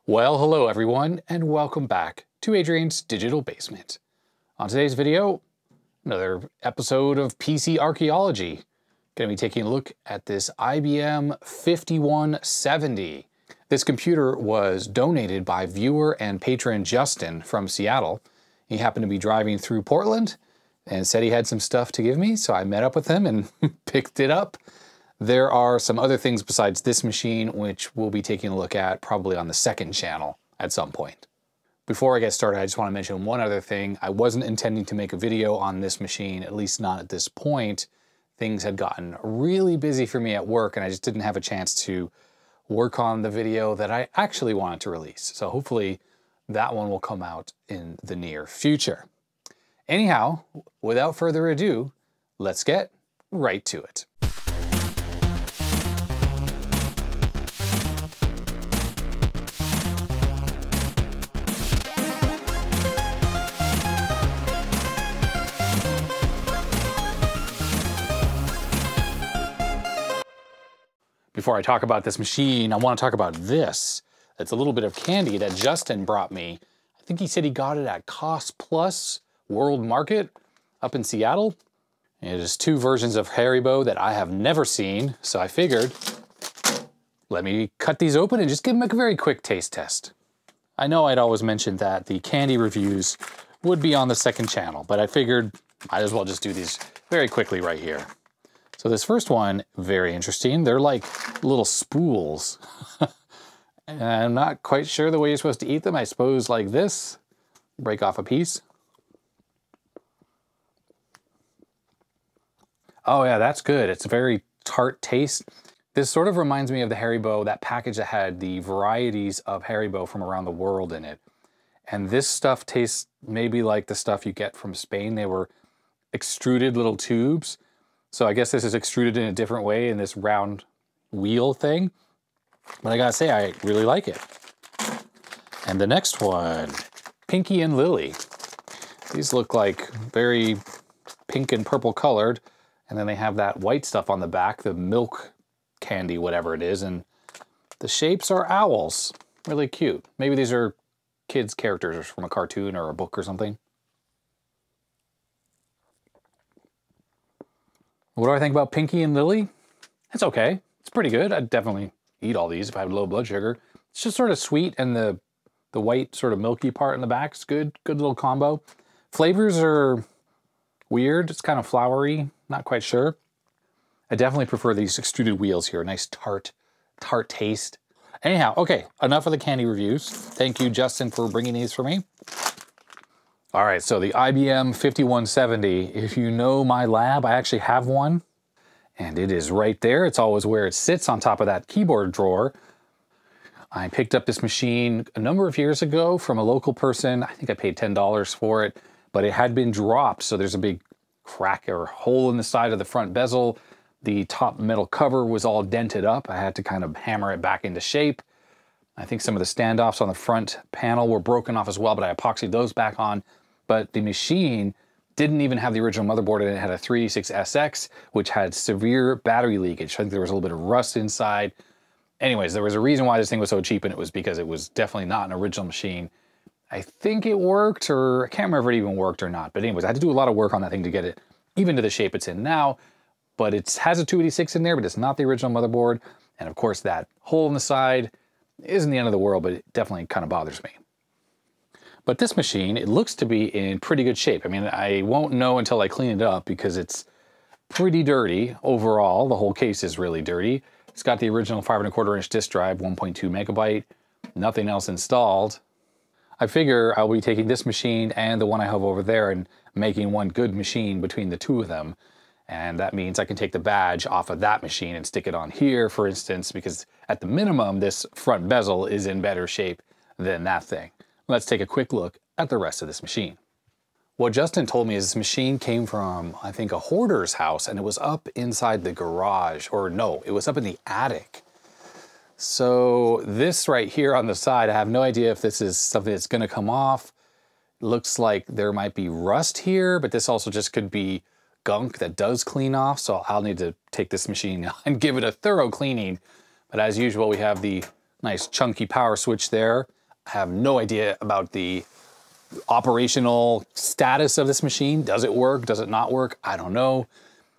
Well, hello everyone, and welcome back to Adrian's Digital Basement. On today's video, another episode of PC Archaeology. Going to be taking a look at this IBM 5170. This computer was donated by viewer and patron Justin from Seattle. He happened to be driving through Portland and said he had some stuff to give me, so I met up with him and picked it up. There are some other things besides this machine which we'll be taking a look at probably on the second channel at some point. Before I get started, I just want to mention one other thing. I wasn't intending to make a video on this machine, at least not at this point. Things had gotten really busy for me at work and I just didn't have a chance to work on the video that I actually wanted to release. So hopefully that one will come out in the near future. Anyhow, without further ado, let's get right to it. Before I talk about this machine, I want to talk about this. It's a little bit of candy that Justin brought me. I think he said he got it at Cost Plus World Market up in Seattle. It is two versions of Haribo that I have never seen, so I figured, let me cut these open and just give them a very quick taste test. I know I'd always mentioned that the candy reviews would be on the second channel, but I figured might as well just do these very quickly right here. So this first one, very interesting. They're like little spools. And I'm not quite sure the way you're supposed to eat them. I suppose like this, break off a piece. Oh yeah, that's good. It's a very tart taste. This sort of reminds me of the Haribo, that package that had the varieties of Haribo from around the world in it. And this stuff tastes maybe like the stuff you get from Spain. They were extruded little tubes. So I guess this is extruded in a different way in this round wheel thing. But I gotta say, I really like it. And the next one, Pinky and Lily. These look like very pink and purple colored. And then they have that white stuff on the back, the milk candy, whatever it is. And the shapes are owls, really cute. Maybe these are kids' characters from a cartoon or a book or something. What do I think about Pinky and Lily? It's okay. It's pretty good. I'd definitely eat all these if I had low blood sugar. It's just sort of sweet, and the white sort of milky part in the back is good. Good little combo. Flavors are weird. It's kind of flowery. Not quite sure. I definitely prefer these extruded wheels here. A nice tart taste. Anyhow, okay, enough of the candy reviews. Thank you, Justin, for bringing these for me. All right, so the IBM 5170, if you know my lab, I actually have one, and it is right there. It's always where it sits on top of that keyboard drawer. I picked up this machine a number of years ago from a local person. I think I paid $10 for it, but it had been dropped, so there's a big crack or hole in the side of the front bezel. The top metal cover was all dented up. I had to kind of hammer it back into shape. I think some of the standoffs on the front panel were broken off as well, but I epoxied those back on. But the machine didn't even have the original motherboard in it. It had a 386SX, which had severe battery leakage. I think there was a little bit of rust inside. Anyways, there was a reason why this thing was so cheap, and it was because it was definitely not an original machine. I think it worked, or I can't remember if it even worked or not. But anyways, I had to do a lot of work on that thing to get it even to the shape it's in now. But it has a 286 in there, but it's not the original motherboard. And of course, that hole in the side isn't the end of the world, but it definitely kind of bothers me. But this machine, it looks to be in pretty good shape. I mean, I won't know until I clean it up because it's pretty dirty overall. The whole case is really dirty. It's got the original 5¼ inch disk drive, 1.2 megabyte, nothing else installed. I figure I'll be taking this machine and the one I have over there and making one good machine between the two of them. And that means I can take the badge off of that machine and stick it on here, for instance, because at the minimum, this front bezel is in better shape than that thing. Let's take a quick look at the rest of this machine. What Justin told me is this machine came from, I think, a hoarder's house, and it was up inside the garage, or no, it was up in the attic. So this right here on the side, I have no idea if this is something that's gonna come off. It looks like there might be rust here, but this also just could be gunk that does clean off, so I'll need to take this machine and give it a thorough cleaning. But as usual, we have the nice chunky power switch there. I have no idea about the operational status of this machine. Does it work? Does it not work? I don't know.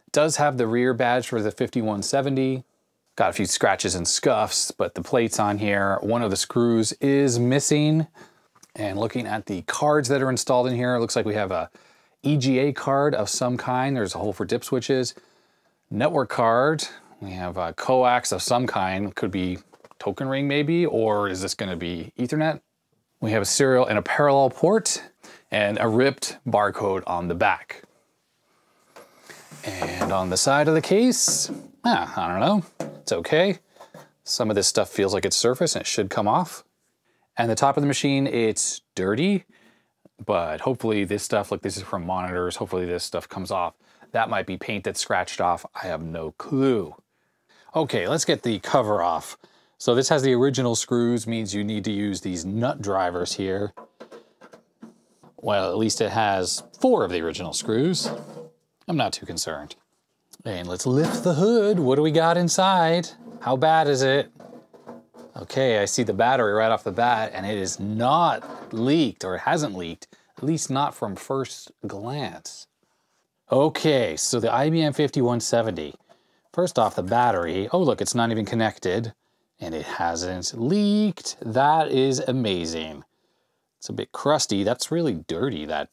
It does have the rear badge for the 5170. Got a few scratches and scuffs, but the plates on here, one of the screws is missing. And looking at the cards that are installed in here, it looks like we have a EGA card of some kind. There's a hole for dip switches. Network card. We have a coax of some kind. Could be token ring maybe, or is this going to be Ethernet? We have a serial and a parallel port and a ripped barcode on the back. And on the side of the case, I don't know, it's okay. Some of this stuff feels like it's surface and it should come off. And the top of the machine, it's dirty, but hopefully this stuff, like this is from monitors, hopefully this stuff comes off. That might be paint that's scratched off. I have no clue. Okay, let's get the cover off. So this has the original screws, means you need to use these nut drivers here. Well, at least it has 4 of the original screws. I'm not too concerned. And let's lift the hood. What do we got inside? How bad is it? Okay, I see the battery right off the bat, and it is not leaked, or it hasn't leaked, at least not from first glance. Okay, so the IBM 5170. First off, the battery. Oh, look, it's not even connected. And it hasn't leaked. That is amazing. It's a bit crusty. That's really dirty, that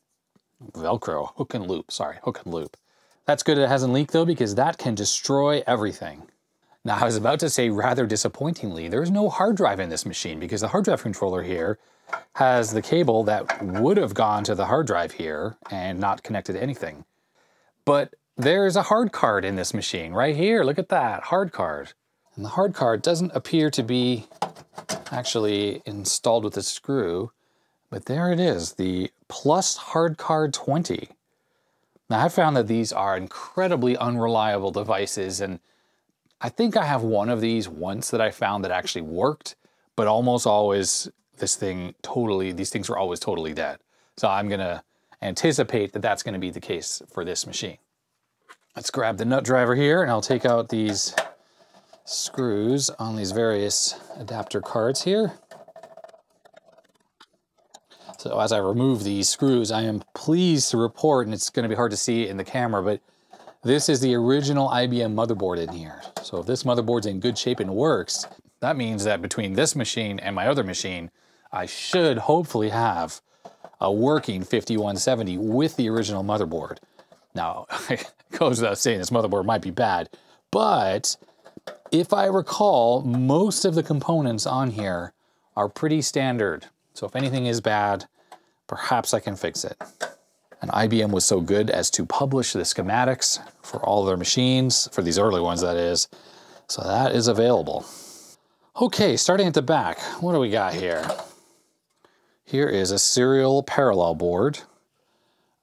Velcro, hook and loop, sorry, hook and loop. That's good it hasn't leaked though, because that can destroy everything. Now I was about to say rather disappointingly, there's no hard drive in this machine because the hard drive controller here has the cable that would have gone to the hard drive here and not connected to anything. But there's a hard card in this machine right here. Look at that, hard card. And the hard card doesn't appear to be actually installed with a screw, but there it is, the Plus Hardcard 20. Now I found that these are incredibly unreliable devices, and I think I have one of these once that I found that actually worked, but almost always these things were always totally dead. So I'm gonna anticipate that that's gonna be the case for this machine. Let's grab the nut driver here and I'll take out these screws on these various adapter cards here. So as I remove these screws, I am pleased to report, and it's going to be hard to see in the camera, but this is the original IBM motherboard in here. So if this motherboard's in good shape and works, that means that between this machine and my other machine, I should hopefully have a working 5170 with the original motherboard. Now, it goes without saying this motherboard might be bad, but if I recall, most of the components on here are pretty standard. So if anything is bad, perhaps I can fix it. And IBM was so good as to publish the schematics for all their machines, for these early ones that is. So that is available. Okay, starting at the back, what do we got here? Here is a serial parallel board.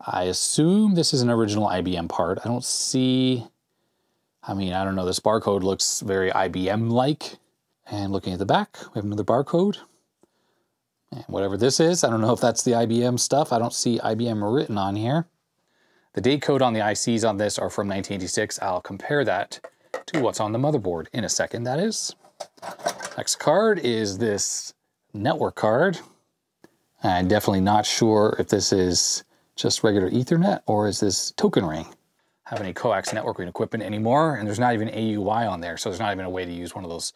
I assume this is an original IBM part. I don't see, I don't know, this barcode looks very IBM-like. And looking at the back, we have another barcode. And whatever this is, I don't know if that's the IBM stuff. I don't see IBM written on here. The date code on the ICs on this are from 1986. I'll compare that to what's on the motherboard in a second, that is. Next card is this network card. I'm definitely not sure if this is just regular Ethernet or is this token ring. Have any coax networking equipment anymore, and there's not even AUI on there, so there's not even a way to use one of those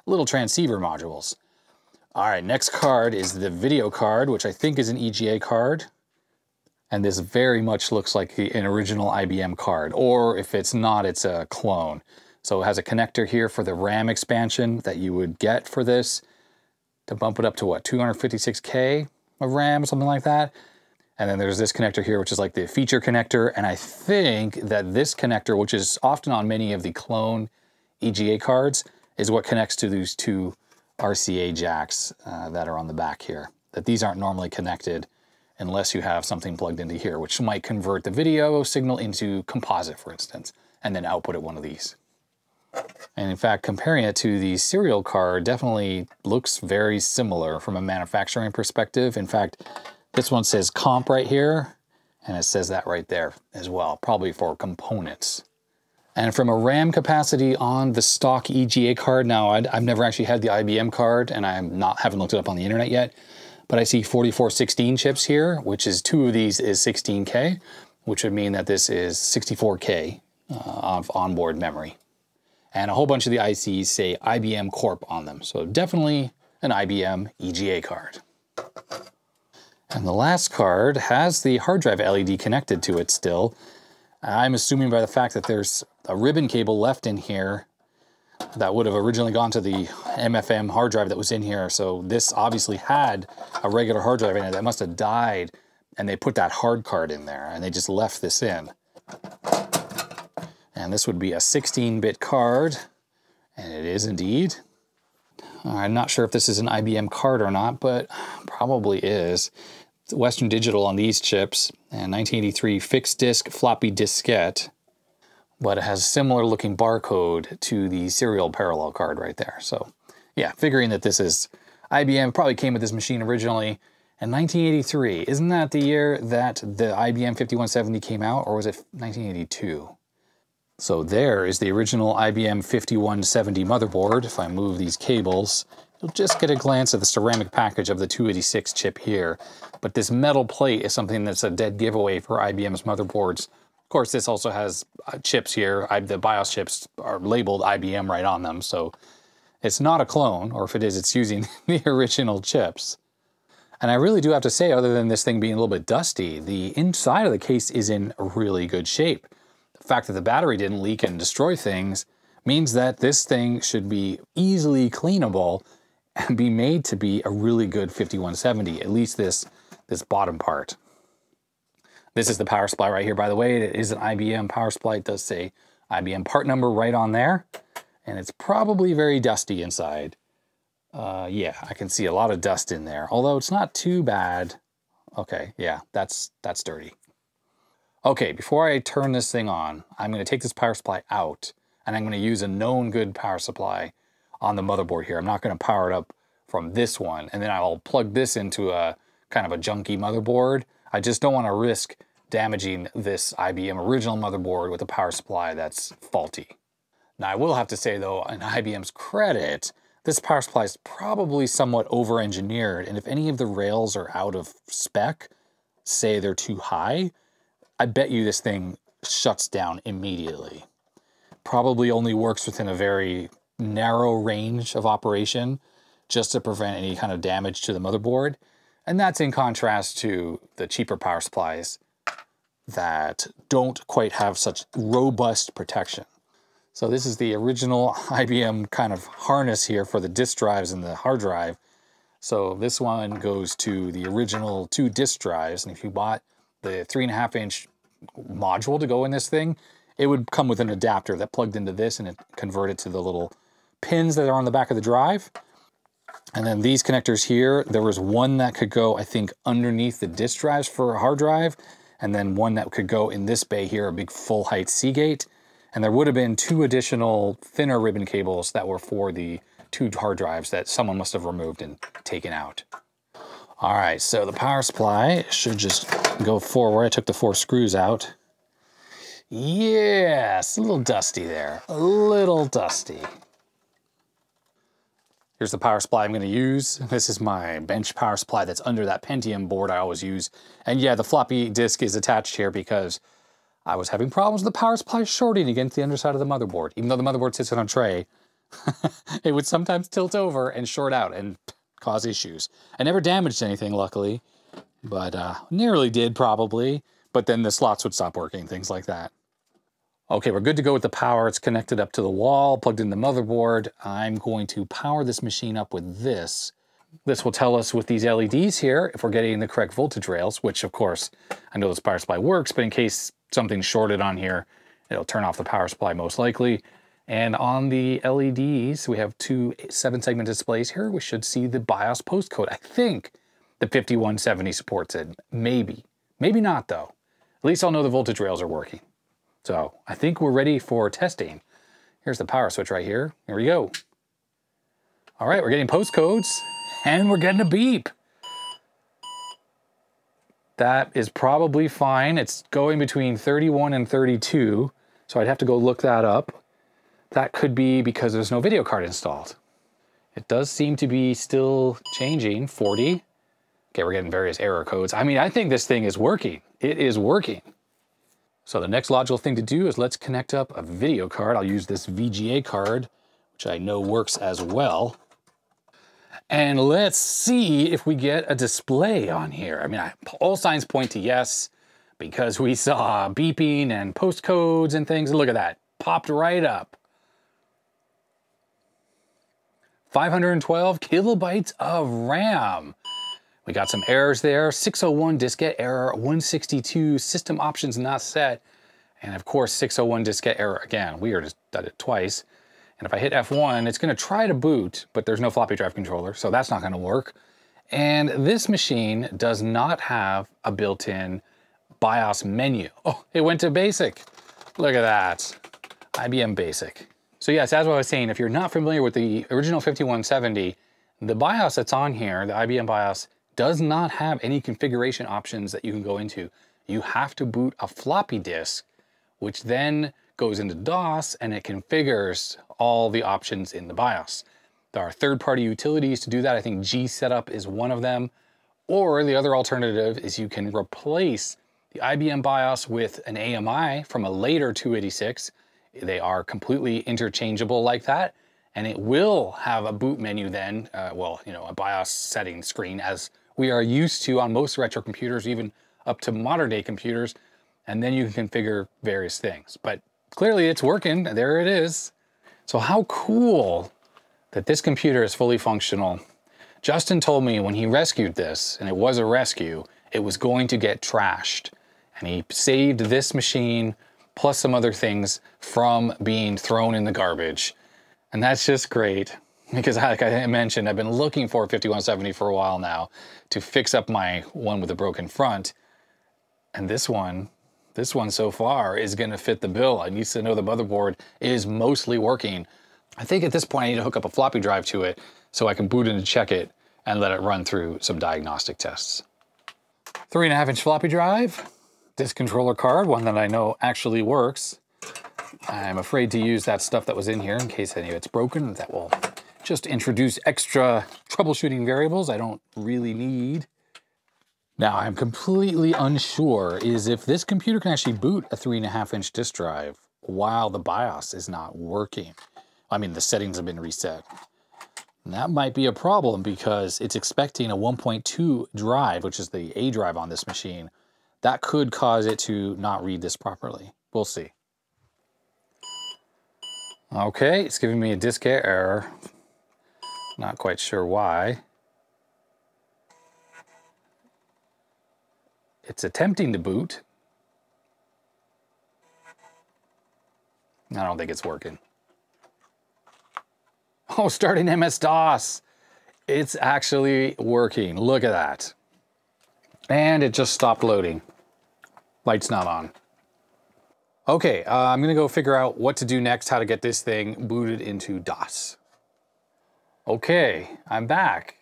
little transceiver modules. All right, next card is the video card, which I think is an EGA card. And this very much looks like an original IBM card, or if it's not, it's a clone. So it has a connector here for the RAM expansion that you would get for this to bump it up to what, 256K of RAM, something like that. And then there's this connector here, which is like the feature connector. And I think that this connector, which is often on many of the clone EGA cards, is what connects to these two RCA jacks that are on the back here. That these aren't normally connected unless you have something plugged into here, which might convert the video signal into composite, for instance, and then output at one of these. And in fact, comparing it to the serial card definitely looks very similar from a manufacturing perspective. In fact, this one says comp right here, and it says that right there as well, probably for components. And from a RAM capacity on the stock EGA card, now I've never actually had the IBM card, and I haven't looked it up on the internet yet, But I see 4416 chips here, which is 2 of these is 16K, which would mean that this is 64K of onboard memory. And a whole bunch of the ICs say IBM Corp on them. So definitely an IBM EGA card. And the last card has the hard drive LED connected to it still. I'm assuming by the fact that there's a ribbon cable left in here that would have originally gone to the MFM hard drive that was in here. So this obviously had a regular hard drive in it that must have died, and they put that hard card in there and they just left this in. And this would be a 16-bit card, and it is indeed. I'm not sure if this is an IBM card or not, but probably is. It's Western Digital on these chips, and 1983 fixed disk floppy diskette, but it has a similar looking barcode to the serial parallel card right there. So yeah, figuring that this is IBM, probably came with this machine originally in 1983. Isn't that the year that the IBM 5170 came out, or was it 1982? So there is the original IBM 5170 motherboard. If I move these cables, you'll just get a glance at the ceramic package of the 286 chip here. But this metal plate is something that's a dead giveaway for IBM's motherboards. Of course, this also has chips here. The BIOS chips are labeled IBM right on them, so it's not a clone, or if it is, it's using the original chips. And I really do have to say, other than this thing being a little bit dusty, the inside of the case is in really good shape. The fact that the battery didn't leak and destroy things means that this thing should be easily cleanable and be made to be a really good 5170, at least this bottom part. This is the power supply right here, by the way. It is an IBM power supply. It does say IBM part number right on there, and it's probably very dusty inside. Yeah, I can see a lot of dust in there, although it's not too bad. Okay, yeah, that's dirty. Okay, before I turn this thing on, I'm going to take this power supply out, and I'm going to use a known good power supply on the motherboard here. I'm not going to power it up from this one, and then I'll plug this into a kind of a junky motherboard. I just don't want to risk damaging this IBM original motherboard with a power supply that's faulty. Now, I will have to say, though, in IBM's credit, this power supply is probably somewhat over-engineered, and if any of the rails are out of spec, say they're too high, I bet you this thing shuts down immediately. Probably only works within a very narrow range of operation just to prevent any kind of damage to the motherboard. And that's in contrast to the cheaper power supplies that don't quite have such robust protection. So this is the original IBM kind of harness here for the disk drives and the hard drive. So this one goes to the original 2 disk drives, and if you bought the 3.5-inch module to go in this thing, it would come with an adapter that plugged into this and it converted to the little pins that are on the back of the drive. And then these connectors here, there was one that could go, I think, underneath the disk drives for a hard drive, and then one that could go in this bay here, a big full height Seagate. And there would have been 2 additional thinner ribbon cables that were for the 2 hard drives that someone must have removed and taken out. All right, so the power supply should just go forward. I took the 4 screws out. Yes, a little dusty there, a little dusty. Here's the power supply I'm going to use. This is my bench power supply that's under that Pentium board I always use. And yeah, the floppy disk is attached here because I was having problems with the power supply shorting against the underside of the motherboard. Even though the motherboard sits on a tray, it would sometimes tilt over and short out and cause issues. I never damaged anything, luckily, but nearly did probably. But then the slots would stop working, things like that. Okay, we're good to go with the power. It's connected up to the wall, plugged in the motherboard. I'm going to power this machine up with this. This will tell us with these LEDs here if we're getting the correct voltage rails, which of course, I know this power supply works, but in case something's shorted on here, it'll turn off the power supply most likely. And on the LEDs, we have 2 7-segment displays here. We should see the BIOS Post code. I think the 5170 supports it. Maybe. Maybe not, though. At least I'll know the voltage rails are working. So I think we're ready for testing. Here's the power switch right here. Here we go. All right, we're getting post codes and we're getting a beep. That is probably fine. It's going between 31 and 32, so I'd have to go look that up. That could be because there's no video card installed. It does seem to be still changing, 40. Okay, we're getting various error codes. I mean, I think this thing is working. It is working. So the next logical thing to do is let's connect up a video card. I'll use this VGA card, which I know works as well. And let's see if we get a display on here. I mean, all signs point to yes, because we saw beeping and postcodes and things. Look at that, popped right up. 512 kilobytes of RAM. We got some errors there. 601 diskette error, 162 system options not set, and of course 601 diskette error again. We just did it twice. And if I hit F1, it's gonna try to boot, but there's no floppy drive controller, so that's not gonna work. And this machine does not have a built-in BIOS menu. Oh, it went to basic. Look at that, IBM Basic. So yes, as I was saying, if you're not familiar with the original 5170, the BIOS that's on here, the IBM BIOS, does not have any configuration options that you can go into. You have to boot a floppy disk, which then goes into DOS and it configures all the options in the BIOS. There are third-party utilities to do that. I think G-Setup is one of them. Or the other alternative is you can replace the IBM BIOS with an AMI from a later 286. They are completely interchangeable like that. And it will have a boot menu then, well, you know, a BIOS setting screen as we are used to on most retro computers, even up to modern day computers. And then you can configure various things. But clearly it's working, there it is. So how cool that this computer is fully functional. Justin told me when he rescued this, and it was a rescue, it was going to get trashed. And he saved this machine, plus some other things, from being thrown in the garbage. And that's just great, because like I mentioned, I've been looking for a 5170 for a while now to fix up my one with a broken front. And this one so far is gonna fit the bill. I need to know the motherboard is mostly working. I think at this point I need to hook up a floppy drive to it so I can boot it and check it and let it run through some diagnostic tests. 3.5-inch floppy drive, disk controller card, one that I know actually works. I'm afraid to use that stuff that was in here in case any of it's broken. That will just introduce extra troubleshooting variables I don't really need. Now, I'm completely unsure is if this computer can actually boot a 3.5-inch disk drive while the BIOS is not working. I mean, the settings have been reset. And that might be a problem because it's expecting a 1.2 drive, which is the A drive on this machine. That could cause it to not read this properly. We'll see. Okay, it's giving me a diskette error. Not quite sure why. It's attempting to boot. I don't think it's working. Oh, starting MS-DOS. It's actually working. Look at that. And it just stopped loading. Light's not on. Okay, I'm gonna go figure out what to do next, how to get this thing booted into DOS. Okay, I'm back.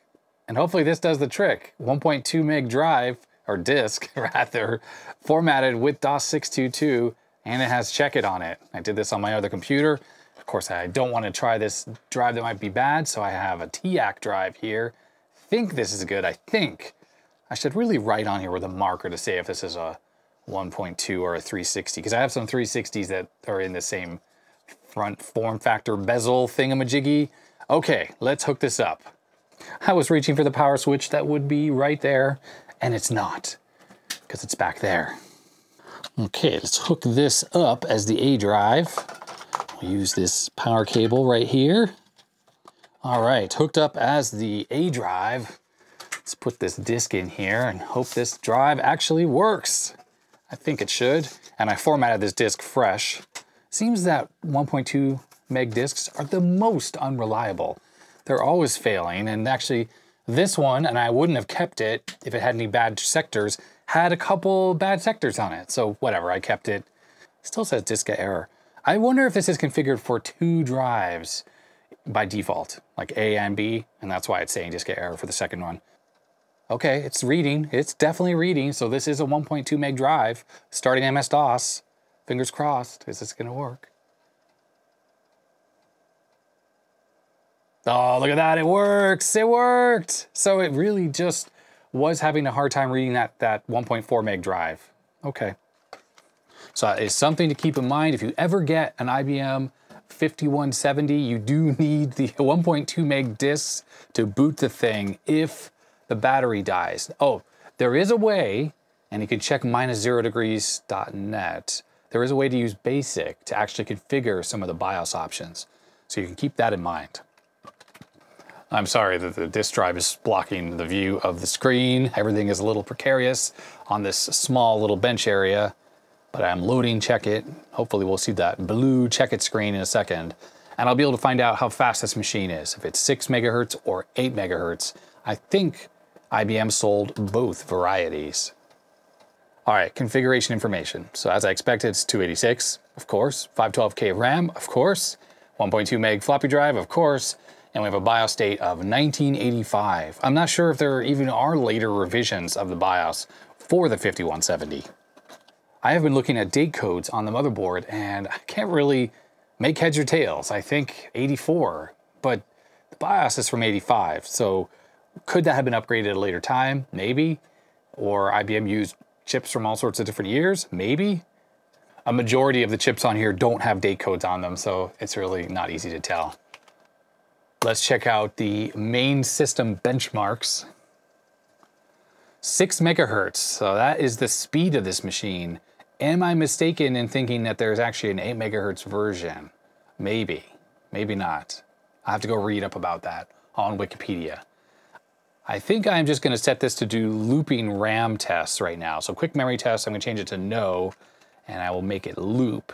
And hopefully this does the trick. 1.2 meg drive, or disk rather, formatted with DOS 622, and it has check it on it. I did this on my other computer. Of course, I don't want to try this drive that might be bad, so I have a TAC drive here. I think this is good, I think. I should really write on here with a marker to say if this is a 1.2 or a 360, because I have some 360s that are in the same front form factor bezel thingamajiggy. Okay, let's hook this up. I was reaching for the power switch that would be right there, and it's not, because it's back there. Okay, let's hook this up as the A drive. We'll use this power cable right here. All right, hooked up as the A drive. Let's put this disk in here and hope this drive actually works. I think it should, and I formatted this disk fresh. Seems that 1.2 meg disks are the most unreliable. They're always failing, and actually this one, and I wouldn't have kept it if it had any bad sectors, had a couple bad sectors on it. So whatever, I kept it. Still says diskette error. I wonder if this is configured for 2 drives by default, like A and B, and that's why it's saying diskette error for the second one. Okay, it's reading. It's definitely reading. So this is a 1.2 meg drive starting MS-DOS. Fingers crossed. Is this gonna work? Oh, look at that. It works. It worked. So it really just was having a hard time reading that 1.4 meg drive. Okay. So it's something to keep in mind. If you ever get an IBM 5170, you do need the 1.2 meg disks to boot the thing if the battery dies. Oh, there is a way, and you can check -0degrees.net. There is a way to use BASIC to actually configure some of the BIOS options. So you can keep that in mind. I'm sorry that the disk drive is blocking the view of the screen. Everything is a little precarious on this small little bench area, but I'm loading Check It. Hopefully we'll see that blue Check It screen in a second, and I'll be able to find out how fast this machine is, if it's 6 megahertz or 8 megahertz. I think IBM sold both varieties. All right, configuration information. So as I expected, it's 286, of course, 512K of RAM, of course, 1.2 meg floppy drive, of course, and we have a BIOS date of 1985. I'm not sure if there even are later revisions of the BIOS for the 5170. I have been looking at date codes on the motherboard and I can't really make heads or tails. I think 84, but the BIOS is from 85, so could that have been upgraded at a later time? Maybe. Or IBM used chips from all sorts of different years? Maybe. A majority of the chips on here don't have date codes on them, so it's really not easy to tell. Let's check out the main system benchmarks. 6 megahertz, so that is the speed of this machine. Am I mistaken in thinking that there's actually an 8 megahertz version? Maybe, maybe not. I have to go read up about that on Wikipedia. I think I'm just gonna set this to do looping RAM tests right now. So quick memory tests, I'm gonna change it to no, and I will make it loop.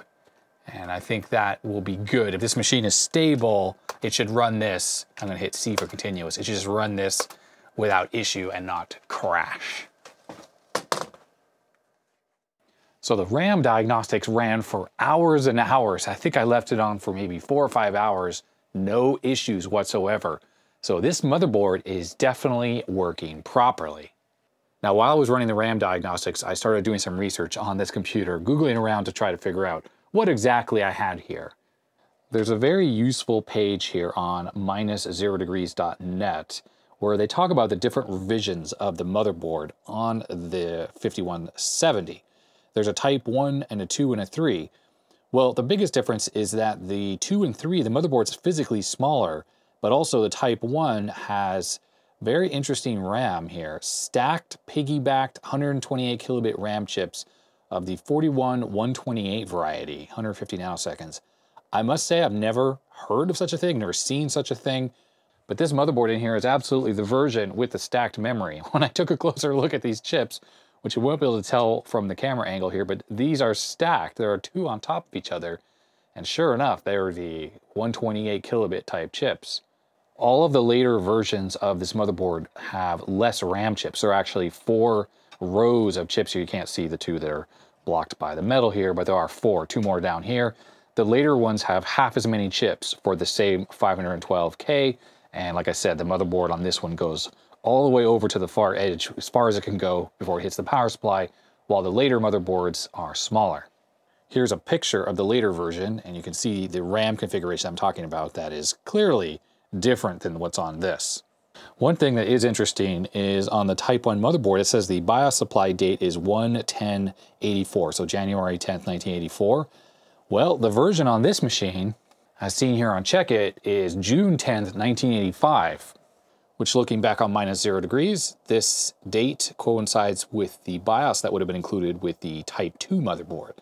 And I think that will be good. If this machine is stable, it should run this. I'm gonna hit C for continuous. It should just run this without issue and not crash. So the RAM diagnostics ran for hours and hours. I think I left it on for maybe 4 or 5 hours. No issues whatsoever. So this motherboard is definitely working properly. Now, while I was running the RAM diagnostics, I started doing some research on this computer, Googling around to try to figure out what exactly I had here. There's a very useful page here on -0degrees.net where they talk about the different revisions of the motherboard on the 5170. There's a type 1 and a 2 and a 3. Well, the biggest difference is that the 2 and 3, the motherboard's physically smaller, but also the type 1 has very interesting RAM here. Stacked, piggybacked 128 kilobit RAM chips of the 41-128 variety, 150 nanoseconds. I must say I've never heard of such a thing, never seen such a thing, but this motherboard in here is absolutely the version with the stacked memory. When I took a closer look at these chips, which you won't be able to tell from the camera angle here, but these are stacked. There are two on top of each other, and sure enough, they are the 128 kilobit type chips. All of the later versions of this motherboard have less RAM chips. There are actually 4 rows of chips here. You can't see the 2 that are blocked by the metal here, but there are 4, 2 more down here. The later ones have half as many chips for the same 512K. And like I said, the motherboard on this one goes all the way over to the far edge, as far as it can go before it hits the power supply, while the later motherboards are smaller. Here's a picture of the later version, and you can see the RAM configuration I'm talking about that is clearly different than what's on this. One thing that is interesting is on the Type 1 motherboard, it says the BIOS supply date is 1/10/84, so January 10th, 1984. Well, the version on this machine, as seen here on Check It, is June 10th, 1985, which looking back on -0degrees, this date coincides with the BIOS that would have been included with the Type 2 motherboard.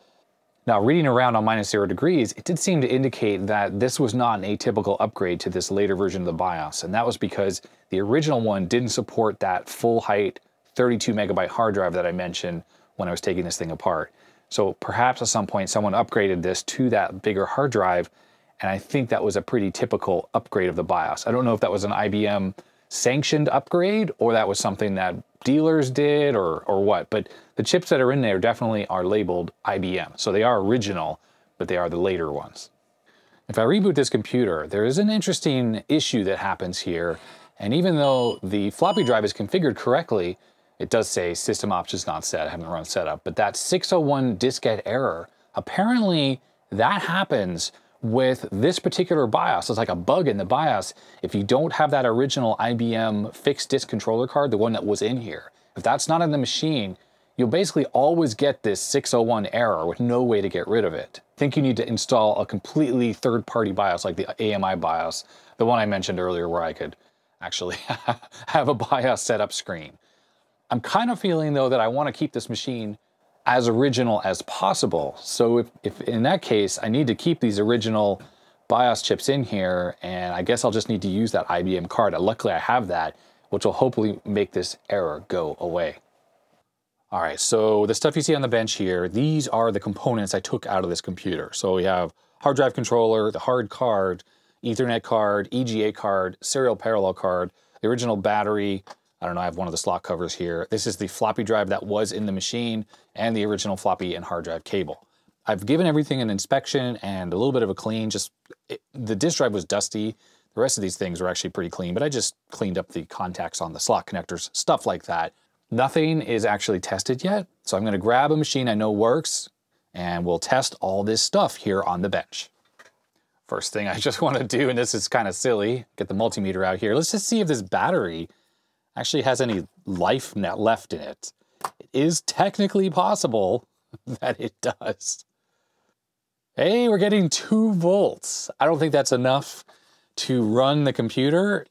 Now, reading around on -0degrees, it did seem to indicate that this was not an atypical upgrade to this later version of the BIOS, and that was because the original one didn't support that full-height 32 megabyte hard drive that I mentioned when I was taking this thing apart. So perhaps at some point someone upgraded this to that bigger hard drive, and I think that was a pretty typical upgrade of the BIOS. I don't know if that was an IBM sanctioned upgrade or that was something that dealers did or what, but the chips that are in there definitely are labeled IBM. So they are original, but they are the later ones. If I reboot this computer, there is an interesting issue that happens here. And even though the floppy drive is configured correctly, it does say system options not set. I haven't run setup, but that 601 diskette error, apparently that happens with this particular BIOS, it's like a bug in the BIOS. If you don't have that original IBM fixed disk controller card, the one that was in here, if that's not in the machine, you'll basically always get this 601 error with no way to get rid of it. I think you need to install a completely third-party BIOS, like the AMI BIOS, the one I mentioned earlier where I could actually have a BIOS setup screen. I'm kind of feeling, though, that I want to keep this machine as original as possible. So if in that case, I need to keep these original BIOS chips in here, and I guess I'll just need to use that IBM card. Luckily, I have that, which will hopefully make this error go away. All right, so the stuff you see on the bench here, these are the components I took out of this computer. So we have hard drive controller, the hard card, Ethernet card, EGA card, serial parallel card, the original battery. I don't know, I have one of the slot covers here. This is the floppy drive that was in the machine and the original floppy and hard drive cable. I've given everything an inspection and a little bit of a clean. The disk drive was dusty. The rest of these things were actually pretty clean, but I just cleaned up the contacts on the slot connectors, stuff like that. Nothing is actually tested yet, so I'm going to grab a machine I know works, and we'll test all this stuff here on the bench. First thing I just want to do, and this is kind of silly, get the multimeter out here. Let's just see if this battery actually has any life left in it. It is technically possible that it does. Hey, we're getting 2 volts. I don't think that's enough to run the computer.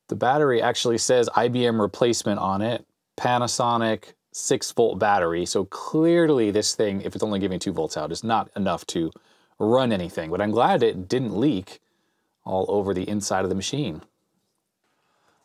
The battery actually says IBM replacement on it, Panasonic 6-volt battery. So clearly this thing, if it's only giving 2 volts out, is not enough to run anything. But I'm glad it didn't leak all over the inside of the machine.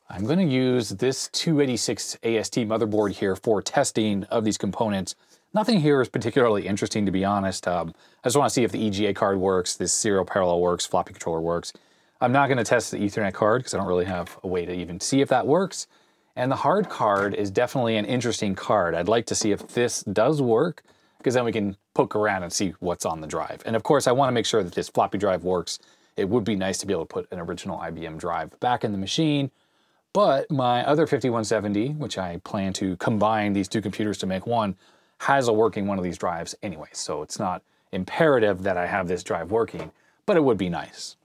I'm going to use this 286 AST motherboard here for testing of these components. Nothing here is particularly interesting, to be honest. I just want to see if the EGA card works, this serial parallel works, floppy controller works. I'm not going to test the Ethernet card because I don't really have a way to even see if that works. And the hard card is definitely an interesting card. I'd like to see if this does work, because then we can poke around and see what's on the drive. And of course, I want to make sure that this floppy drive works. It would be nice to be able to put an original IBM drive back in the machine. But my other 5170, which I plan to combine these 2 computers to make one, has a working one of these drives anyway. So it's not imperative that I have this drive working, but it would be nice.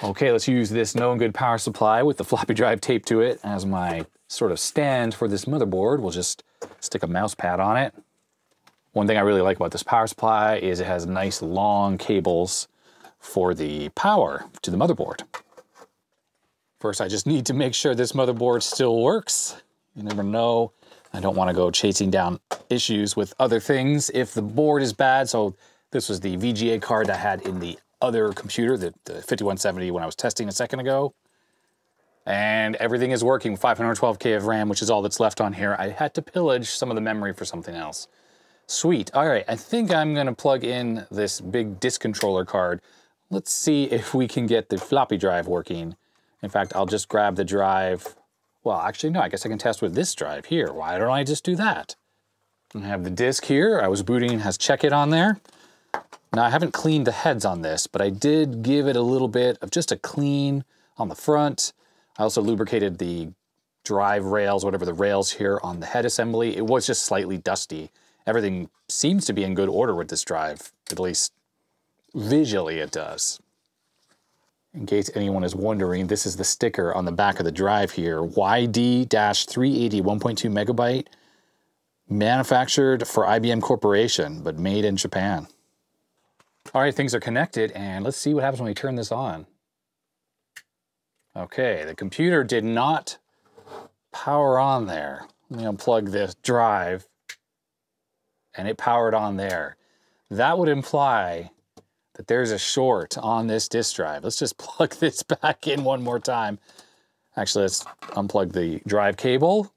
Okay, let's use this known good power supply with the floppy drive taped to it as my sort of stand for this motherboard. We'll just stick a mouse pad on it. One thing I really like about this power supply is it has nice long cables for the power to the motherboard. First, I just need to make sure this motherboard still works. You never know. I don't want to go chasing down issues with other things if the board is bad. So this was the VGA card I had in the other computer, the 5170 when I was testing a second ago. And everything is working, 512K of RAM, which is all that's left on here. I had to pillage some of the memory for something else. Sweet. All right, I think I'm going to plug in this big disk controller card. Let's see if we can get the floppy drive working. In fact, I'll just grab the drive. Well, actually, no, I guess I can test with this drive here. Why don't I just do that? I have the disk here. I was booting, has check it on there. Now, I haven't cleaned the heads on this, but I did give it a little bit of just a clean on the front. I also lubricated the drive rails, whatever the rails here on the head assembly. It was just slightly dusty. Everything seems to be in good order with this drive, at least visually it does. In case anyone is wondering, this is the sticker on the back of the drive here. YD-380 1.2 megabyte, manufactured for IBM Corporation, but made in Japan. All right, things are connected, and let's see what happens when we turn this on. Okay, the computer did not power on there. Let me unplug this drive, and it powered on there. That would imply that there's a short on this disk drive. Let's just plug this back in one more time. Actually, let's unplug the drive cable.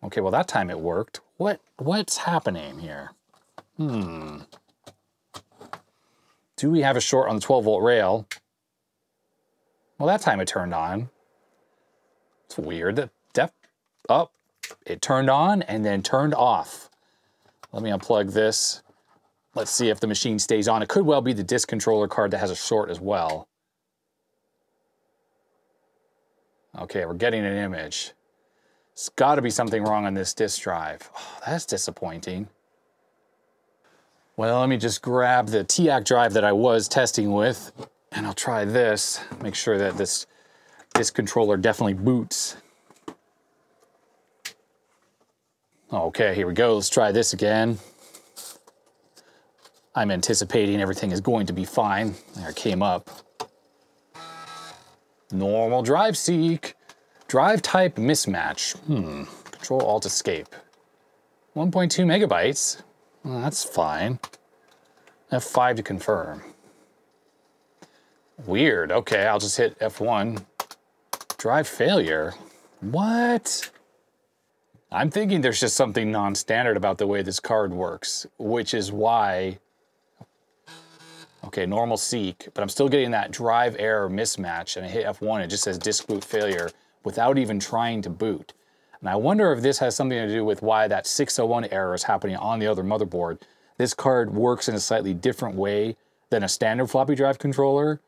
Okay, well that time it worked. What's happening here? Do we have a short on the 12-volt rail? Well, that time it turned on. It's weird. It turned on and then turned off. Let me unplug this. Let's see if the machine stays on. It could well be the disk controller card that has a short as well. Okay, we're getting an image. It's got to be something wrong on this disk drive. Oh, that's disappointing. Well, let me just grab the TAC drive that I was testing with, and I'll try this. Make sure that this controller definitely boots. Okay, here we go. Let's try this again. I'm anticipating everything is going to be fine. There it came up. Normal drive seek. Drive type mismatch. Control Alt Escape. 1.2 megabytes. Well, that's fine. F5 to confirm. Weird. Okay, I'll just hit F1. Drive failure. What? I'm thinking there's just something non-standard about the way this card works, which is why... Okay, normal seek, but I'm still getting that drive error mismatch, and I hit F1, it just says disk boot failure without even trying to boot. And I wonder if this has something to do with why that 601 error is happening on the other motherboard. This card works in a slightly different way than a standard floppy drive controller,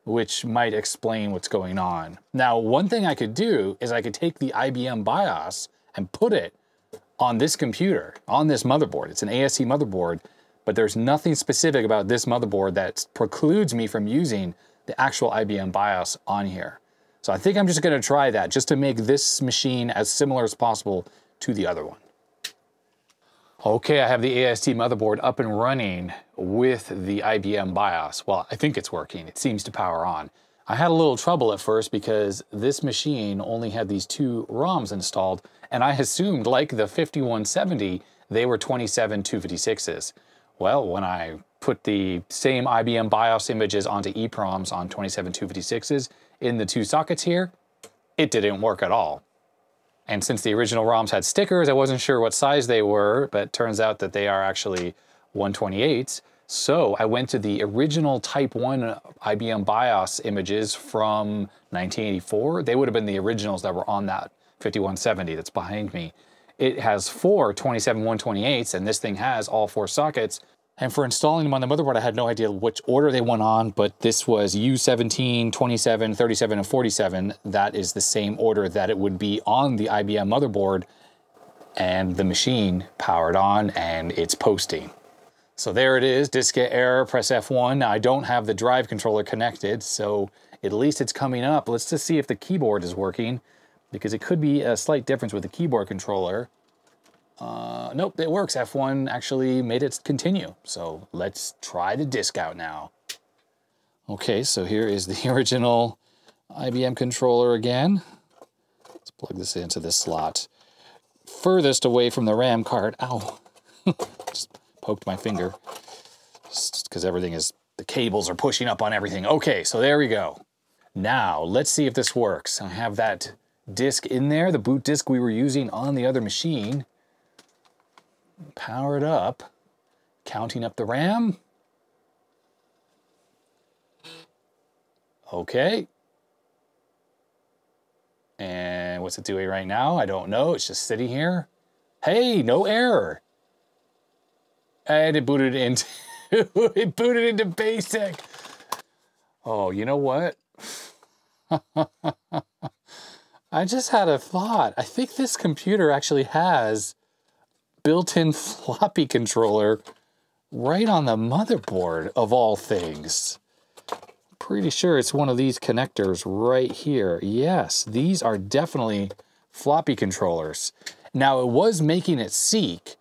which might explain what's going on. Now, one thing I could do is I could take the IBM BIOS and put it on this computer, on this motherboard. It's an ASC motherboard, but there's nothing specific about this motherboard that precludes me from using the actual IBM BIOS on here. So I think I'm just gonna try that just to make this machine as similar as possible to the other one. Okay, I have the AST motherboard up and running with the IBM BIOS. Well, I think it's working. It seems to power on. I had a little trouble at first because this machine only had these 2 ROMs installed, and I assumed, like the 5170, they were 27256s. Well, when I put the same IBM BIOS images onto EPROMs on 27256s in the 2 sockets here, it didn't work at all. And since the original ROMs had stickers, I wasn't sure what size they were, but it turns out that they are actually 128s. So I went to the original Type 1 IBM BIOS images from 1984. They would have been the originals that were on that 5170 that's behind me. It has 4 27-128s, and this thing has all 4 sockets. And for installing them on the motherboard, I had no idea which order they went on, but this was U17, 27, 37, and 47. That is the same order that it would be on the IBM motherboard, and the machine powered on, and it's posting. So there it is, diskette error, press F1. Now I don't have the drive controller connected, so at least it's coming up. Let's just see if the keyboard is working, because it could be a slight difference with the keyboard controller. Nope, it works. F1 actually made it continue. So let's try the disk out now. Okay, so here is the original IBM controller again. Let's plug this into this slot. Furthest away from the RAM card. Ow. Just poked my finger. Just because everything is, the cables are pushing up on everything. Okay, so there we go. Now, let's see if this works. I have that disk in there, the boot disk we were using on the other machine. Powered up, counting up the RAM. Okay. And what's it doing right now? I don't know, it's just sitting here. Hey, no error. And it booted into, it booted into basic. Oh, you know what? I just had a thought. I think this computer actually has built-in floppy controller right on the motherboard of all things. Pretty sure it's one of these connectors right here. Yes, these are definitely floppy controllers. Now it was making it seek,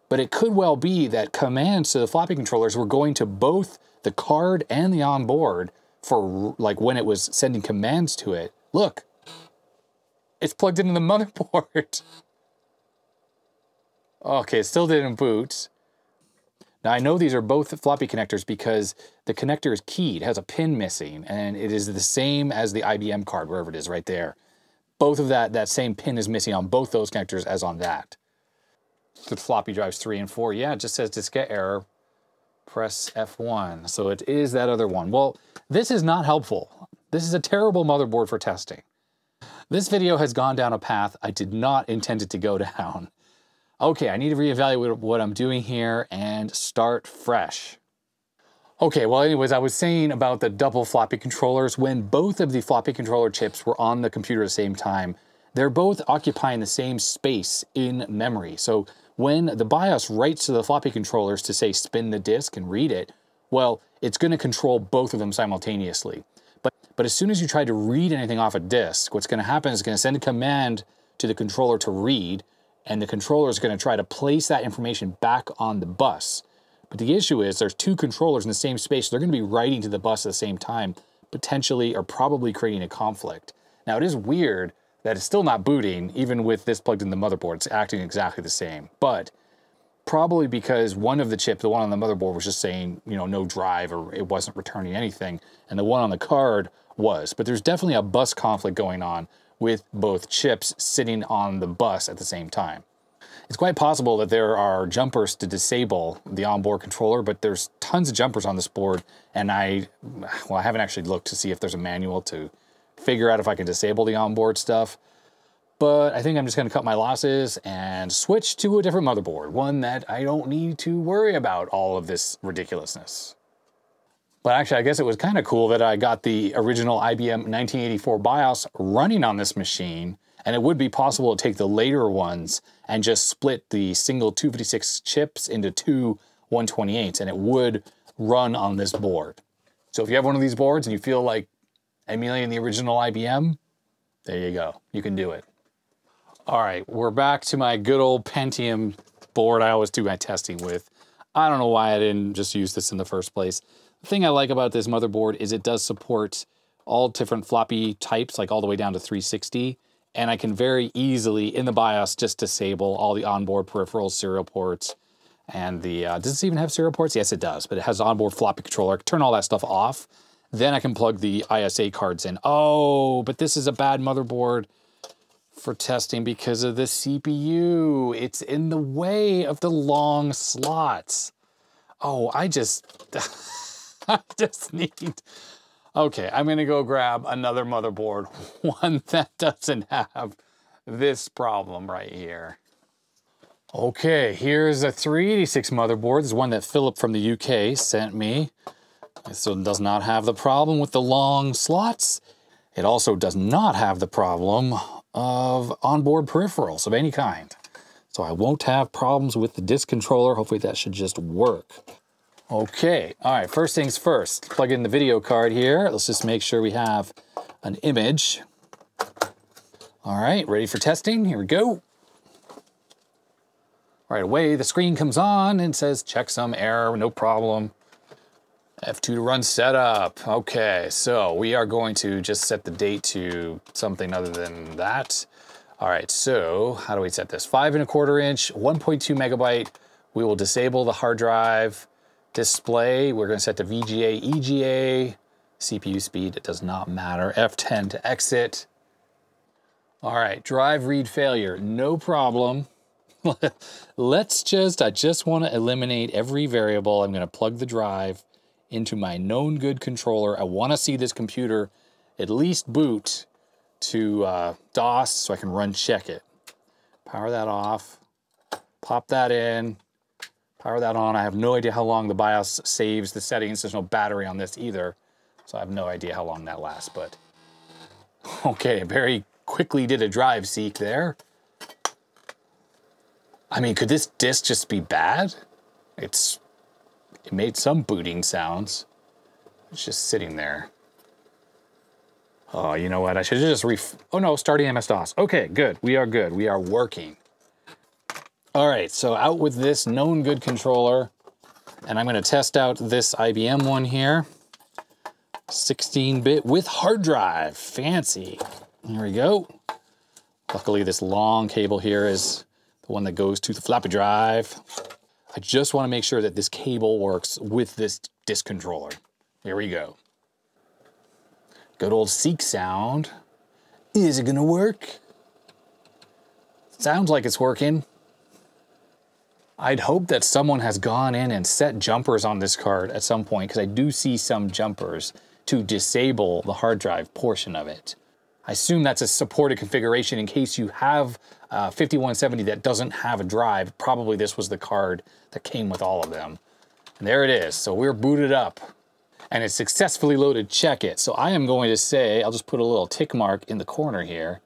but it could well be that commands to the floppy controllers were going to both the card and the onboard for like when it was sending commands to it. Look, it's plugged into the motherboard. Okay, it still didn't boot. Now I know these are both floppy connectors because the connector is keyed, it has a pin missing, and it is the same as the IBM card, wherever it is right there. Both of that same pin is missing on both those connectors as on that. The floppy drives 3 and 4, yeah, it just says diskette error, press F1. So it is that other one. Well, this is not helpful. This is a terrible motherboard for testing. This video has gone down a path I did not intend it to go down. Okay, I need to reevaluate what I'm doing here and start fresh. Okay, well anyways, I was saying about the double floppy controllers. When both of the floppy controller chips were on the computer at the same time, they're both occupying the same space in memory. So when the BIOS writes to the floppy controllers to say spin the disk and read it, well, it's going to control both of them simultaneously. But as soon as you try to read anything off a disk, what's going to happen is it's going to send a command to the controller to read, and the controller is going to try to place that information back on the bus. But the issue is there's two controllers in the same space, so they're going to be writing to the bus at the same time, potentially or probably creating a conflict. Now, it is weird that it's still not booting, even with this plugged in the motherboard. It's acting exactly the same, but probably because one of the chips, the one on the motherboard, was just saying, you know, no drive, or it wasn't returning anything, and the one on the card was. But there's definitely a bus conflict going on with both chips sitting on the bus at the same time. It's quite possible that there are jumpers to disable the onboard controller, but there's tons of jumpers on this board, and I haven't actually looked to see if there's a manual to figure out if I can disable the onboard stuff. But I think I'm just going to cut my losses and switch to a different motherboard, one that I don't need to worry about all of this ridiculousness. But actually, I guess it was kind of cool that I got the original IBM 1984 BIOS running on this machine, and it would be possible to take the later ones and just split the single 256 chips into two 128s, and it would run on this board. So if you have one of these boards and you feel like emulating the original IBM, there you go. You can do it. All right, we're back to my good old Pentium board I always do my testing with. I don't know why I didn't just use this in the first place. The thing I like about this motherboard is it does support all different floppy types, like all the way down to 360. And I can very easily, in the BIOS, just disable all the onboard peripherals, serial ports, and the, does this even have serial ports? Yes, it does, but it has onboard floppy controller. I can turn all that stuff off. Then I can plug the ISA cards in. Oh, but this is a bad motherboard for testing because of the CPU. It's in the way of the long slots. Oh, I just need... Okay, I'm gonna go grab another motherboard, one that doesn't have this problem right here. Okay, here's a 386 motherboard. This is one that Philip from the UK sent me. This one does not have the problem with the long slots. It also does not have the problem of onboard peripherals of any kind. So I won't have problems with the disk controller. Hopefully that should just work. Okay, all right, first things first, plug in the video card here. Let's just make sure we have an image. All right, ready for testing? Here we go. Right away, the screen comes on and says, check some error, no problem. F2 to run setup. Okay, so we are going to just set the date to something other than that. All right, so how do we set this? 5 1/4 inch, 1.2 megabyte. We will disable the hard drive. Display, we're going to set to VGA, EGA. CPU speed, it does not matter. F10 to exit. All right, drive read failure, no problem. I just want to eliminate every variable. I'm going to plug the drive into my known good controller. I want to see this computer at least boot to DOS so I can run check it. Power that off, pop that in, power that on. I have no idea how long the BIOS saves the settings. There's no battery on this either, so I have no idea how long that lasts, but okay, very quickly did a drive seek there. I mean, could this disk just be bad? It made some booting sounds. It's just sitting there. Oh, you know what? I should just oh no, starting MS-DOS. Okay, good. We are good. We are working. All right, so out with this known good controller, and I'm going to test out this IBM one here. 16-bit with hard drive. Fancy. Here we go. Luckily, this long cable here is the one that goes to the floppy drive. I just want to make sure that this cable works with this disk controller. Here we go. Good old seek sound. Is it gonna work? Sounds like it's working. I'd hope that someone has gone in and set jumpers on this card at some point, because I do see some jumpers to disable the hard drive portion of it. I assume that's a supported configuration in case you have a 5170 that doesn't have a drive. Probably this was the card that came with all of them. And there it is. So we're booted up. And it's successfully loaded check it. So I am going to say, I'll just put a little tick mark in the corner here.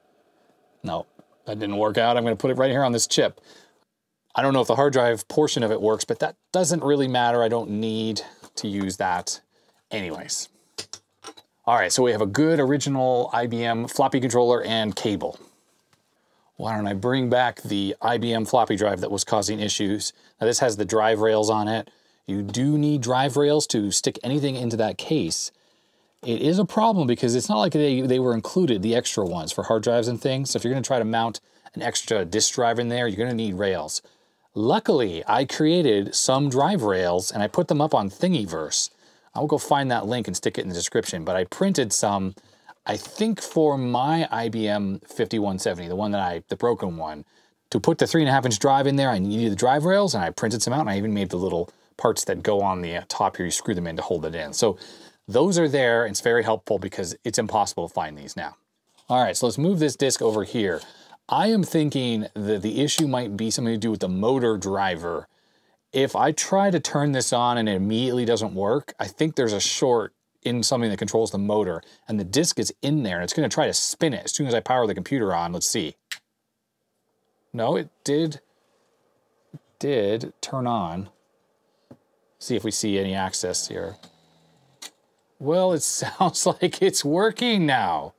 No, that didn't work out. I'm going to put it right here on this chip. I don't know if the hard drive portion of it works, but that doesn't really matter. I don't need to use that anyways. All right, so we have a good original IBM floppy controller and cable. Why don't I bring back the IBM floppy drive that was causing issues. Now this has the drive rails on it. You do need drive rails to stick anything into that case. It is a problem because it's not like they were included, the extra ones for hard drives and things. So if you're gonna try to mount an extra disk drive in there, you're gonna need rails. Luckily, I created some drive rails and I put them up on Thingiverse. I'll go find that link and stick it in the description, but I printed some, I think for my IBM 5170, the one that the broken one. To put the 3.5-inch drive in there, I needed the drive rails and I printed some out, and I even made the little parts that go on the top here. You screw them in to hold it in. So those are there, and it's very helpful because it's impossible to find these now. All right, so let's move this disk over here. I am thinking that the issue might be something to do with the motor driver. If I try to turn this on and it immediately doesn't work, I think there's a short in something that controls the motor, and the disk is in there and it's gonna try to spin it as soon as I power the computer on. Let's see. No, it did turn on. See if we see any access here. Well, it sounds like it's working now.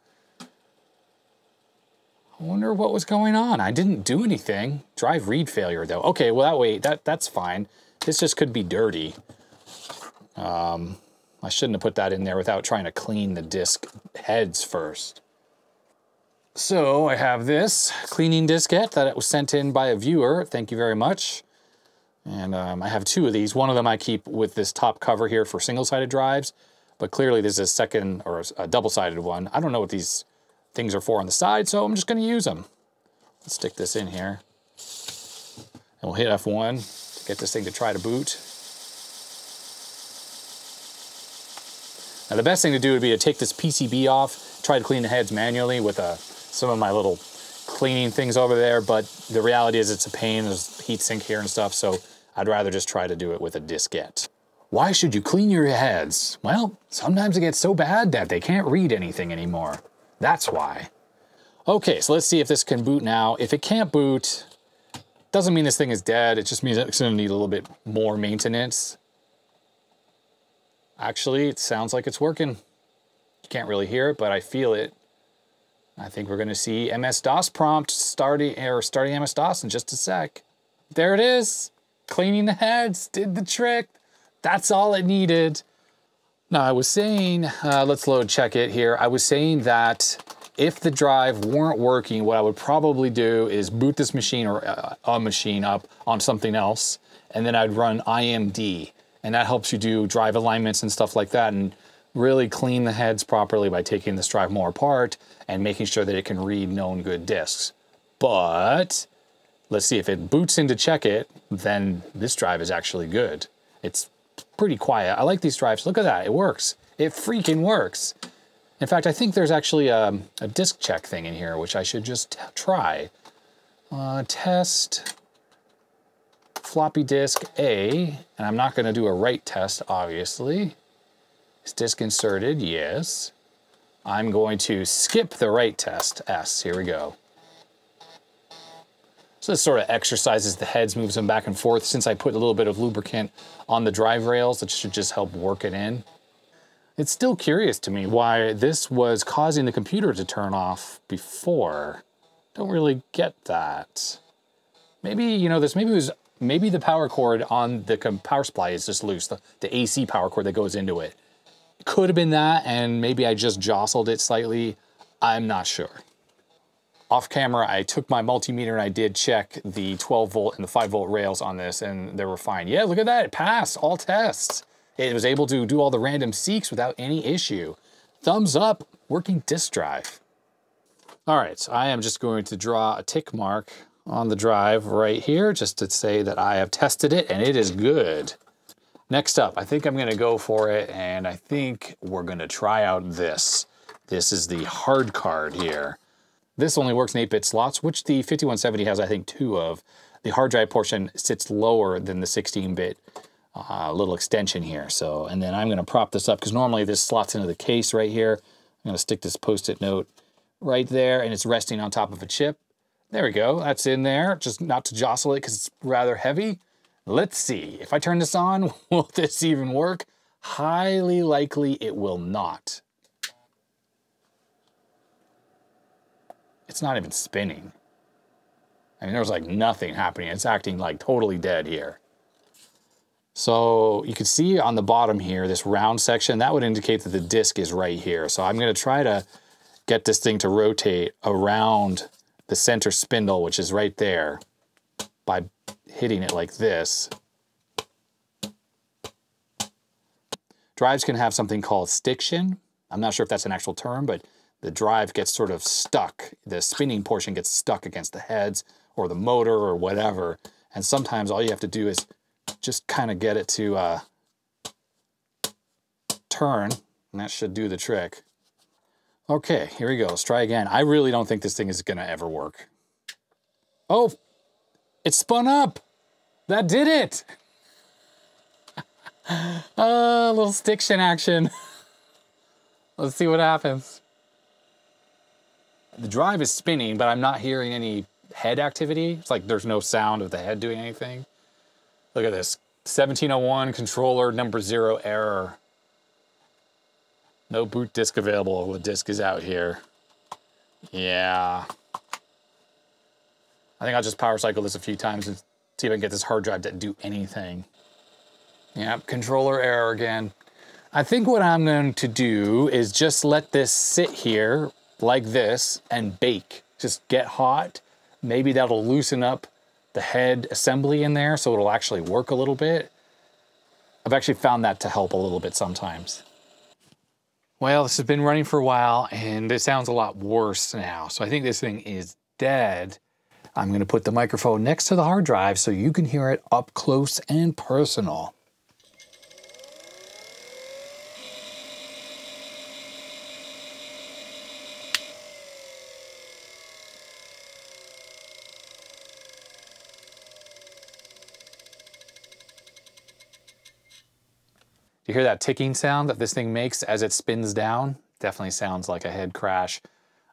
I wonder what was going on. I didn't do anything. Drive read failure though. Okay, well that's fine. This just could be dirty. I shouldn't have put that in there without trying to clean the disk heads first. So I have this cleaning diskette that was sent in by a viewer. Thank you very much. And I have two of these. One of them I keep with this top cover here for single-sided drives, but clearly this is a second or a double-sided one. I don't know what these things are for on the side, so I'm just going to use them. Let's stick this in here. And we'll hit F1 to get this thing to try to boot. Now the best thing to do would be to take this PCB off, try to clean the heads manually with some of my little cleaning things over there, but the reality is it's a pain. There's heat sink here and stuff, so I'd rather just try to do it with a diskette. Why should you clean your heads? Well, sometimes it gets so bad that they can't read anything anymore. That's why. Okay, so let's see if this can boot now. If it can't boot, doesn't mean this thing is dead. It just means it's gonna need a little bit more maintenance. Actually, it sounds like it's working. You can't really hear it, but I feel it. I think we're gonna see MS-DOS prompt starting MS-DOS in just a sec. There it is. Cleaning the heads, did the trick. That's all it needed. Now I was saying, let's load check it here. I was saying that if the drive weren't working, what I would probably do is boot this machine or a machine up on something else, and then I'd run IMD. And that helps you do drive alignments and stuff like that, and really clean the heads properly by taking this drive more apart and making sure that it can read known good disks. But let's see, if it boots into check it, then this drive is actually good. It's pretty quiet. I like these drives. Look at that, it works. It freaking works. In fact, I think there's actually a disk check thing in here, which I should just try. Test floppy disk A, and I'm not gonna do a write test, obviously. Is disk inserted? Yes. I'm going to skip the write test, S, here we go. So this sort of exercises the heads, moves them back and forth. Since I put a little bit of lubricant on the drive rails, it should just help work it in. It's still curious to me why this was causing the computer to turn off before. Don't really get that. Maybe, you know, maybe the power cord on the power supply is just loose, the AC power cord that goes into it. Could have been that, and maybe I just jostled it slightly. I'm not sure. Off camera, I took my multimeter and I did check the 12 volt and the 5 volt rails on this, and they were fine. Yeah, look at that, it passed all tests. It was able to do all the random seeks without any issue. Thumbs up, working disk drive. All right, so I am just going to draw a tick mark on the drive right here, just to say that I have tested it and it is good. Next up, I think I'm gonna go for it, and I think we're gonna try out this. This is the Hardcard here. This only works in 8-bit slots, which the 5170 has, I think, 2 of. The hard drive portion sits lower than the 16-bit little extension here. So, and then I'm gonna prop this up, because normally this slots into the case right here. I'm gonna stick this Post-it note right there, and it's resting on top of a chip. There we go, that's in there. Just not to jostle it because it's rather heavy. Let's see, if I turn this on, will this even work? Highly likely it will not. It's not even spinning. I mean, there's like nothing happening. It's acting like totally dead here. So you can see on the bottom here, this round section, that would indicate that the disk is right here. So I'm gonna try to get this thing to rotate around the center spindle, which is right there, by hitting it like this. Drives can have something called stiction. I'm not sure if that's an actual term, but the drive gets sort of stuck. The spinning portion gets stuck against the heads or the motor or whatever. And sometimes all you have to do is just kind of get it to turn, and that should do the trick. Okay, here we go. Let's try again. I really don't think this thing is gonna ever work. Oh, it spun up. That did it. A little stiction action. Let's see what happens. The drive is spinning, but I'm not hearing any head activity. It's like there's no sound of the head doing anything. Look at this. 1701 controller number 0 error. No boot disk available. The disk is out here. Yeah. I think I'll just power cycle this a few times and see if I can get this hard drive to do anything. Yep, controller error again. I think what I'm going to do is just let this sit here like this and bake. Just get hot. Maybe that'll loosen up the head assembly in there so it'll actually work a little bit. I've actually found that to help a little bit sometimes. Well, this has been running for a while and it sounds a lot worse now. So I think this thing is dead. I'm gonna put the microphone next to the hard drive so you can hear it up close and personal. You hear that ticking sound that this thing makes as it spins down? Definitely sounds like a head crash.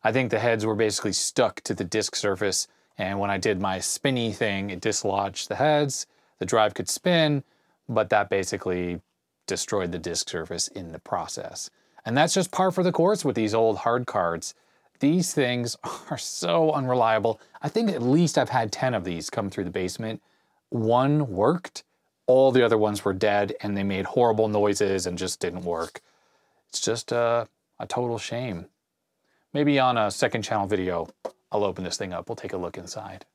I think the heads were basically stuck to the disk surface, and when I did my spinny thing, it dislodged the heads. The drive could spin, but that basically destroyed the disk surface in the process. And that's just par for the course with these old hard cards. These things are so unreliable. I think at least I've had 10 of these come through the basement. One worked. All the other ones were dead and they made horrible noises and just didn't work. It's just a total shame. Maybe on a second channel video, I'll open this thing up. We'll take a look inside.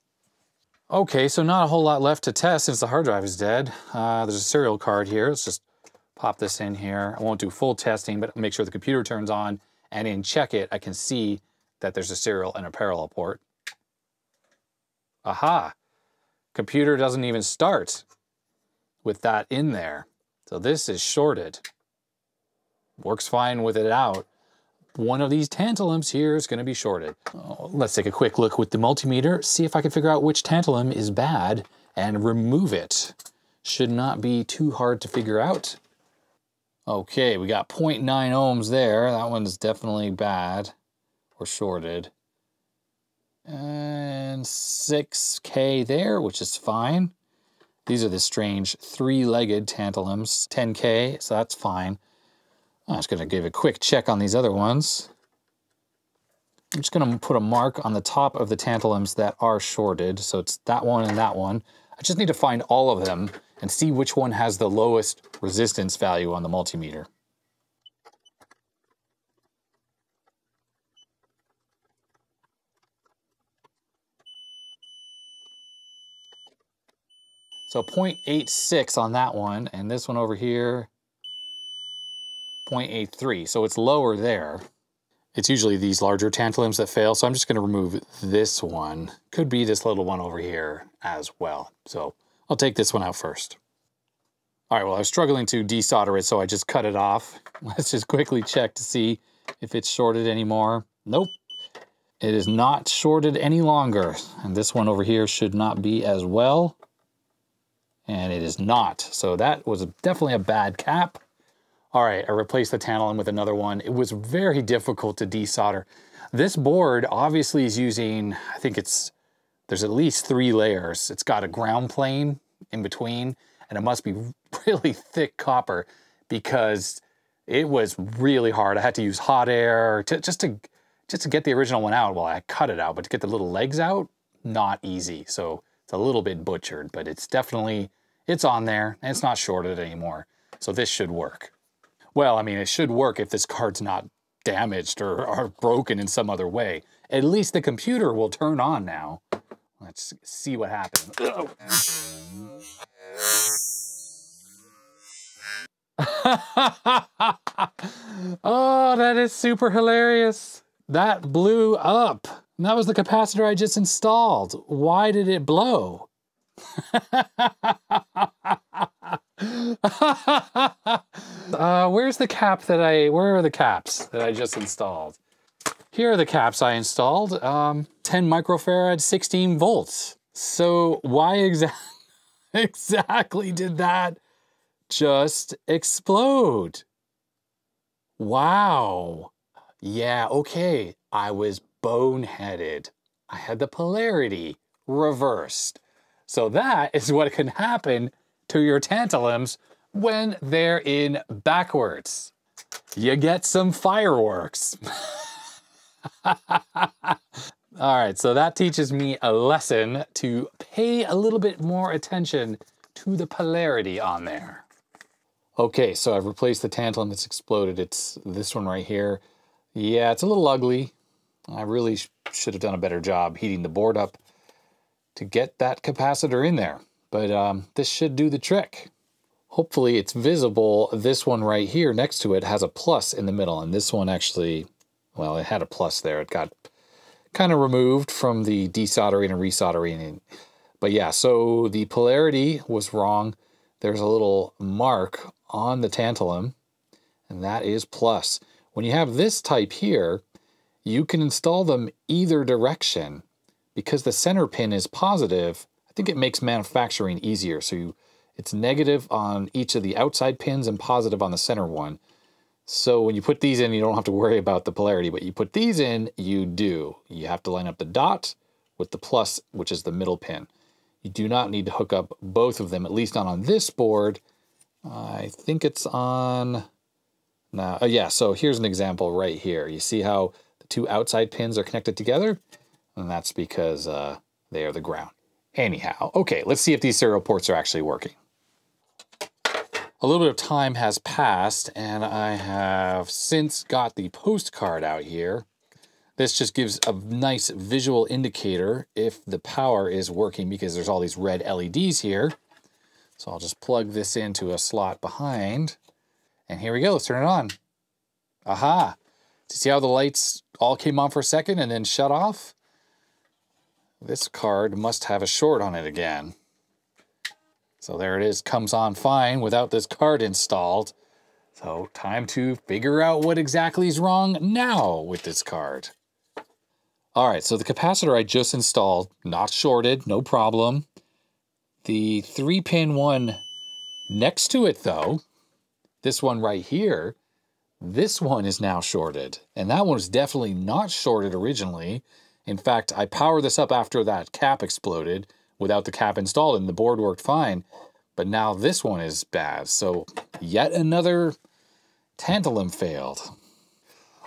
Okay, so not a whole lot left to test since the hard drive is dead. There's a serial card here. Let's just pop this in here. I won't do full testing, but make sure the computer turns on, and in check it, I can see that there's a serial and a parallel port. Aha, computer doesn't even start with that in there. So this is shorted. Works fine with it out. One of these tantalums here is gonna be shorted. Let's take a quick look with the multimeter, see if I can figure out which tantalum is bad and remove it. Should not be too hard to figure out. Okay, we got 0.9 ohms there. That one's definitely bad or shorted. And 6K there, which is fine. These are the strange 3-legged tantalums, 10K, so that's fine. I'm just gonna give a quick check on these other ones. I'm just gonna put a mark on the top of the tantalums that are shorted. So it's that one and that one. I just need to find all of them and see which one has the lowest resistance value on the multimeter. So 0.86 on that one, and this one over here, 0.83, so it's lower there. It's usually these larger tantalums that fail, so I'm just gonna remove this one. Could be this little one over here as well. So I'll take this one out first. All right, well, I was struggling to desolder it, so I just cut it off. Let's just quickly check to see if it's shorted anymore. Nope, it is not shorted any longer. And this one over here should not be as well. And it is not. So that was definitely a bad cap. All right, I replaced the tantalum with another one. It was very difficult to desolder. This board obviously is using, I think it's there's at least 3 layers. It's got a ground plane in between, and it must be really thick copper because it was really hard. I had to use hot air just to get the original one out. Well, I cut it out, but to get the little legs out, not easy. So it's a little bit butchered, but it's definitely, it's on there and it's not shorted anymore. So this should work. Well, I mean, it should work if this card's not damaged or broken in some other way. At least the computer will turn on now. Let's see what happens. Oh, that is super hilarious. That blew up. And that was the capacitor I just installed. Why did it blow? Where's the cap that where are the caps that I just installed? Here are the caps I installed. 10 microfarad, 16 volts. So why exactly did that just explode? Wow. Yeah, okay. I was boneheaded. I had the polarity reversed. So that is what can happen to your tantalums when they're in backwards. You get some fireworks. All right, so that teaches me a lesson to pay a little bit more attention to the polarity on there. Okay, so I've replaced the tantalum that's exploded. It's this one right here. Yeah, it's a little ugly. I really should have done a better job heating the board up to get that capacitor in there. But this should do the trick. Hopefully it's visible. This one right here next to it has a plus in the middle, and this one actually, well, it had a plus there. It got kind of removed from the desoldering and resoldering. But yeah, so the polarity was wrong. There's a little mark on the tantalum, and that is plus. When you have this type here, you can install them either direction. Because the center pin is positive, I think it makes manufacturing easier. So it's negative on each of the outside pins and positive on the center one. So when you put these in, you don't have to worry about the polarity, but you put these in, you do. You have to line up the dot with the plus, which is the middle pin. You do not need to hook up both of them, at least not on this board. I think it's on now. Oh yeah, so here's an example right here. You see how the 2 outside pins are connected together? And that's because they are the ground. Anyhow, okay, let's see if these serial ports are actually working. A little bit of time has passed, and I have since got the postcard out here. This just gives a nice visual indicator if the power is working, because there's all these red LEDs here. So I'll just plug this into a slot behind. And here we go, let's turn it on. Aha! See how the lights all came on for a second and then shut off? This card must have a short on it again. So there it is, comes on fine without this card installed. So time to figure out what exactly is wrong now with this card. All right, so the capacitor I just installed, not shorted, no problem. The 3-pin one next to it though, this one right here, this one is now shorted. And that one was definitely not shorted originally. In fact, I powered this up after that cap exploded without the cap installed, and the board worked fine. But now this one is bad. So yet another tantalum failed.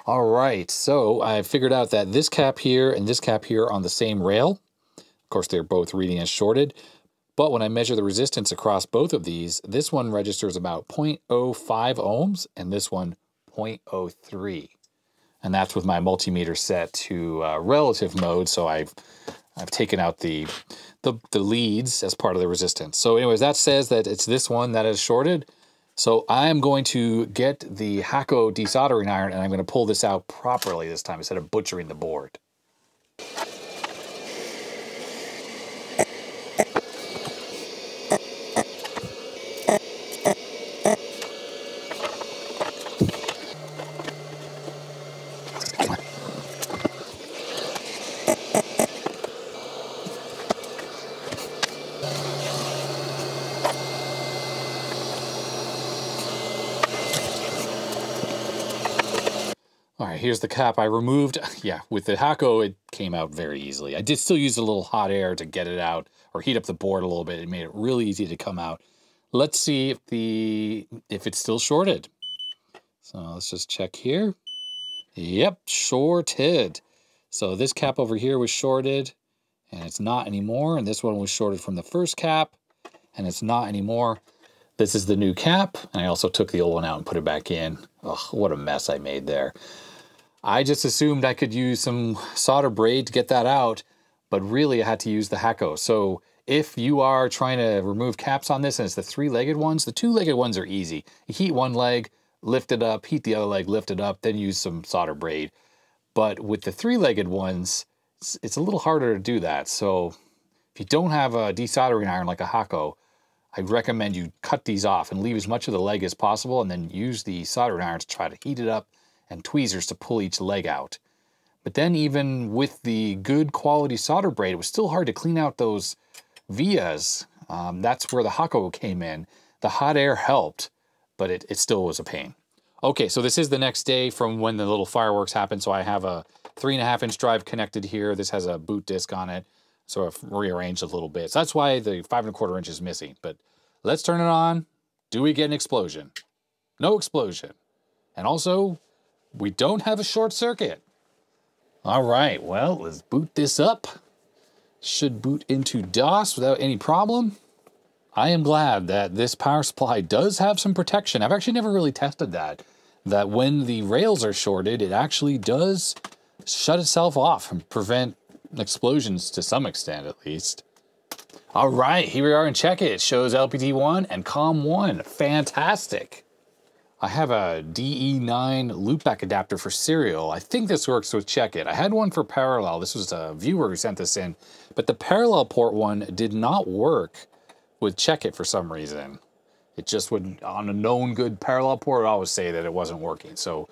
All right, so I figured out that this cap here and this cap here are on the same rail. Of course, they're both reading as shorted. But when I measure the resistance across both of these, this one registers about 0.05 ohms and this one 0.03. And that's with my multimeter set to relative mode. So I've taken out the leads as part of the resistance. So anyways, that says that it's this one that is shorted. So I'm going to get the Hakko desoldering iron and I'm going to pull this out properly this time instead of butchering the board. right, here's the cap I removed. Yeah, with the Hakko, it came out very easily. I did still use a little hot air to get it out, or heat up the board a little bit. It made it really easy to come out. Let's see if it's still shorted. So let's just check here. Yep, shorted. So this cap over here was shorted, and it's not anymore. And this one was shorted from the first cap, and it's not anymore. This is the new cap, and I also took the old one out and put it back in. Ugh, what a mess I made there. I just assumed I could use some solder braid to get that out, but really I had to use the Hakko. So if you are trying to remove caps on this and it's the three-legged ones, the two-legged ones are easy. You heat one leg, lift it up, heat the other leg, lift it up, then use some solder braid. But with the three-legged ones, it's a little harder to do that. So if you don't have a desoldering iron like a Hakko, I'd recommend you cut these off and leave as much of the leg as possible, and then use the soldering iron to try to heat it up and tweezers to pull each leg out. But then even with the good quality solder braid, it was still hard to clean out those vias. That's where the Hakko came in. The hot air helped, but it still was a pain. Okay, so this is the next day from when the little fireworks happened. So I have a 3.5-inch drive connected here. This has a boot disc on it. So I've rearranged a little bit. So that's why the 5.25 inch is missing. But let's turn it on. Do we get an explosion? No explosion. And also, we don't have a short circuit. All right, well, let's boot this up. Should boot into DOS without any problem. I am glad that this power supply does have some protection. I've actually never really tested that when the rails are shorted, it actually does shut itself off and prevent explosions to some extent, at least. All right, here we are in Check It. It shows LPT1 and COM1. Fantastic. I have a DE9 loopback adapter for serial. I think this works with Check It. I had one for parallel. This was a viewer who sent this in, but the parallel port one did not work with Check It for some reason. It just would, on a known good parallel port, always say that it wasn't working. So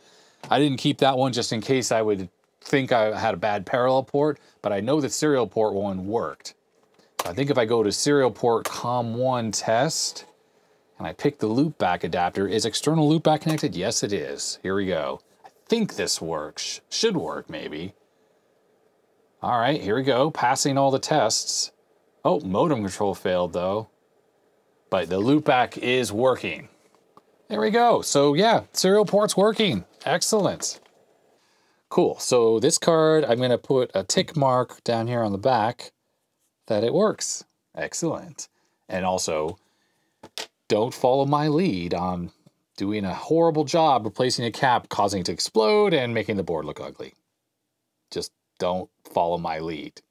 I didn't keep that one just in case I would think I had a bad parallel port, but I know the serial port one worked. I think if I go to serial port COM1 test, and I pick the loopback adapter, is external loopback connected? Yes, it is. Here we go. I think this works. Should work, maybe. All right, here we go. Passing all the tests. Oh, modem control failed, though. But the loopback is working. There we go. So, yeah, serial port's working. Excellent. Cool, so this card, I'm gonna put a tick mark down here on the back that it works. Excellent. And also, don't follow my lead on doing a horrible job replacing a cap, causing it to explode and making the board look ugly. Just don't follow my lead.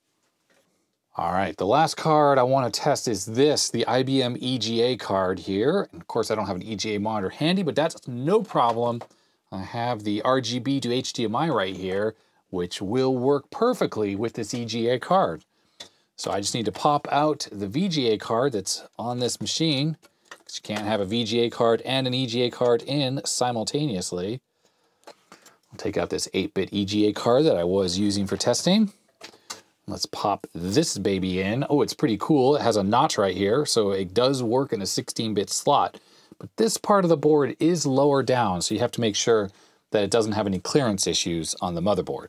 All right, the last card I want to test is this, the IBM EGA card here. And of course, I don't have an EGA monitor handy, but that's no problem. I have the RGB to HDMI right here, which will work perfectly with this EGA card. So I just need to pop out the VGA card that's on this machine, because you can't have a VGA card and an EGA card in simultaneously. I'll take out this 8-bit EGA card that I was using for testing. Let's pop this baby in. Oh, it's pretty cool. It has a notch right here, so it does work in a 16-bit slot. But this part of the board is lower down, so you have to make sure that it doesn't have any clearance issues on the motherboard.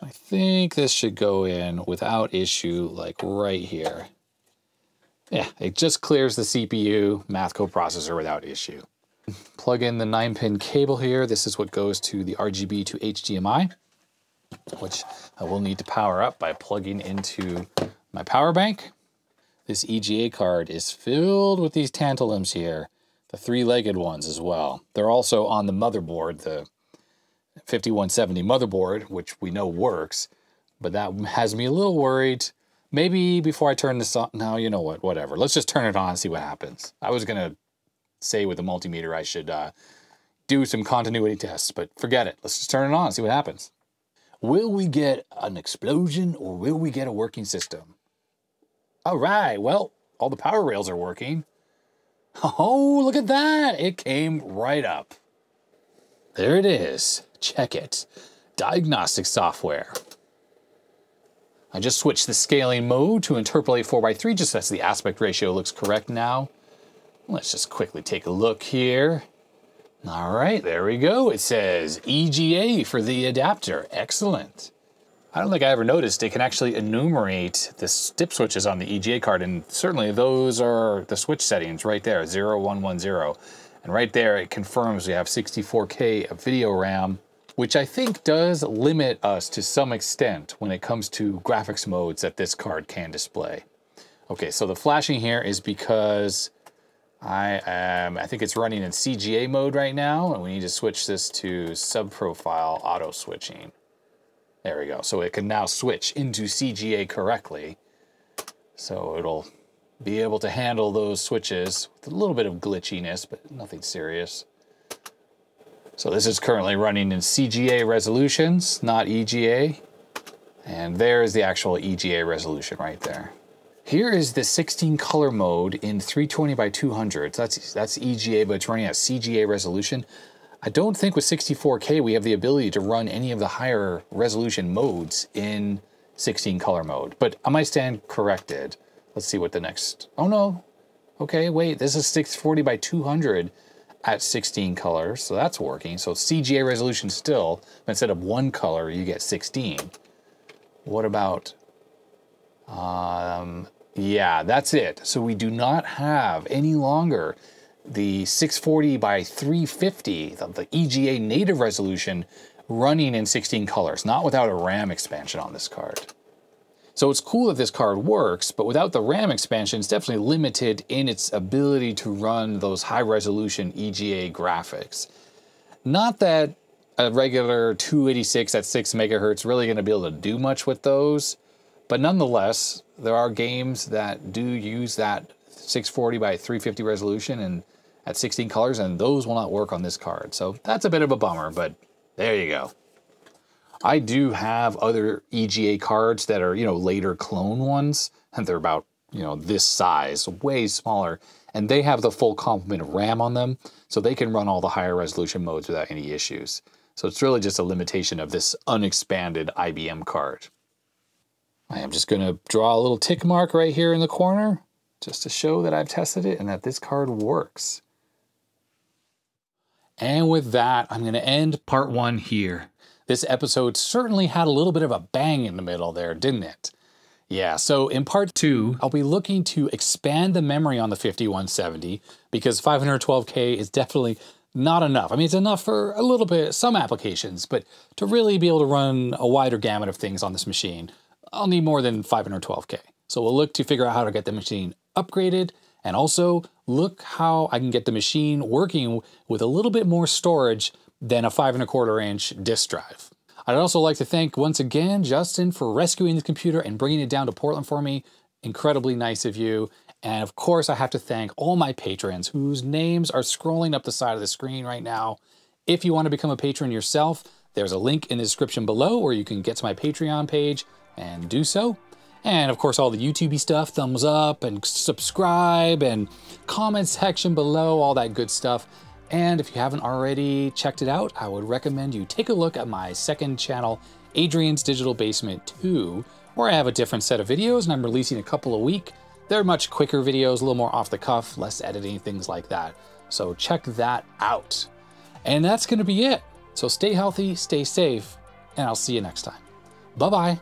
I think this should go in without issue, like right here. Yeah, it just clears the CPU math coprocessor without issue. Plug in the 9-pin cable here. This is what goes to the RGB to HDMI, which I will need to power up by plugging into my power bank. This EGA card is filled with these tantalums here. The 3-legged ones as well. They're also on the motherboard, the 5170 motherboard, which we know works, but that has me a little worried. Maybe before I turn this on, no, you know what, whatever. Let's just turn it on and see what happens. I was gonna say with the multimeter I should do some continuity tests, but forget it. Let's just turn it on and see what happens. Will we get an explosion or will we get a working system? All right, well, all the power rails are working. Oh, look at that. It came right up. There it is. Check it. Diagnostic software. I just switched the scaling mode to interpolate 4:3 just so the aspect ratio looks correct now. Let's just quickly take a look here. All right, there we go. It says EGA for the adapter. Excellent. I don't think I ever noticed it can actually enumerate the dip switches on the EGA card, and certainly those are the switch settings right there, 0110. And right there it confirms we have 64K of video RAM, which I think does limit us to some extent when it comes to graphics modes that this card can display. Okay, so the flashing here is because I think it's running in CGA mode right now, and we need to switch this to subprofile auto switching. There we go. So it can now switch into CGA correctly. So it'll be able to handle those switches with a little bit of glitchiness, but nothing serious. So this is currently running in CGA resolutions, not EGA. And there's the actual EGA resolution right there. Here is the 16 color mode in 320 by 200. That's EGA, but it's running at CGA resolution. I don't think with 64K we have the ability to run any of the higher resolution modes in 16 color mode, but I might stand corrected. Let's see what the next, oh no. Okay, wait, this is 640 by 200 at 16 colors, so that's working. So CGA resolution still, but instead of one color, you get 16. What about, yeah, that's it. So we do not have any longer the 640 by 350, the EGA native resolution running in 16 colors, not without a RAM expansion on this card. So it's cool that this card works, but without the RAM expansion, it's definitely limited in its ability to run those high resolution EGA graphics. Not that a regular 286 at 6 megahertz really going to be able to do much with those, but nonetheless, there are games that do use that 640 by 350 resolution and at 16 colors, and those will not work on this card. So that's a bit of a bummer, but there you go. I do have other EGA cards that are, later clone ones, and they're about, this size, way smaller, and they have the full complement of RAM on them, so they can run all the higher resolution modes without any issues. So it's really just a limitation of this unexpanded IBM card. I am just going to draw a little tick mark right here in the corner, just to show that I've tested it and that this card works. And with that, I'm going to end part 1 here. This episode certainly had a little bit of a bang in the middle there, didn't it? Yeah, so in part 2, I'll be looking to expand the memory on the 5170 because 512K is definitely not enough. I mean, it's enough for a little bit, some applications, but to really be able to run a wider gamut of things on this machine, I'll need more than 512K. So we'll look to figure out how to get the machine upgraded, and also look how I can get the machine working with a little bit more storage than a 5¼ inch disk drive. I'd also like to thank once again Justin for rescuing the computer and bringing it down to Portland for me. Incredibly nice of you. And of course, I have to thank all my patrons whose names are scrolling up the side of the screen right now. If you want to become a patron yourself, there's a link in the description below where you can get to my Patreon page and do so. And of course, all the YouTube-y stuff, thumbs up and subscribe and comment section below, all that good stuff. And if you haven't already checked it out, I would recommend you take a look at my second channel, Adrian's Digital Basement 2, where I have a different set of videos and I'm releasing a couple a week. They're much quicker videos, a little more off the cuff, less editing, things like that. So check that out. And that's going to be it. So stay healthy, stay safe, and I'll see you next time. Bye-bye.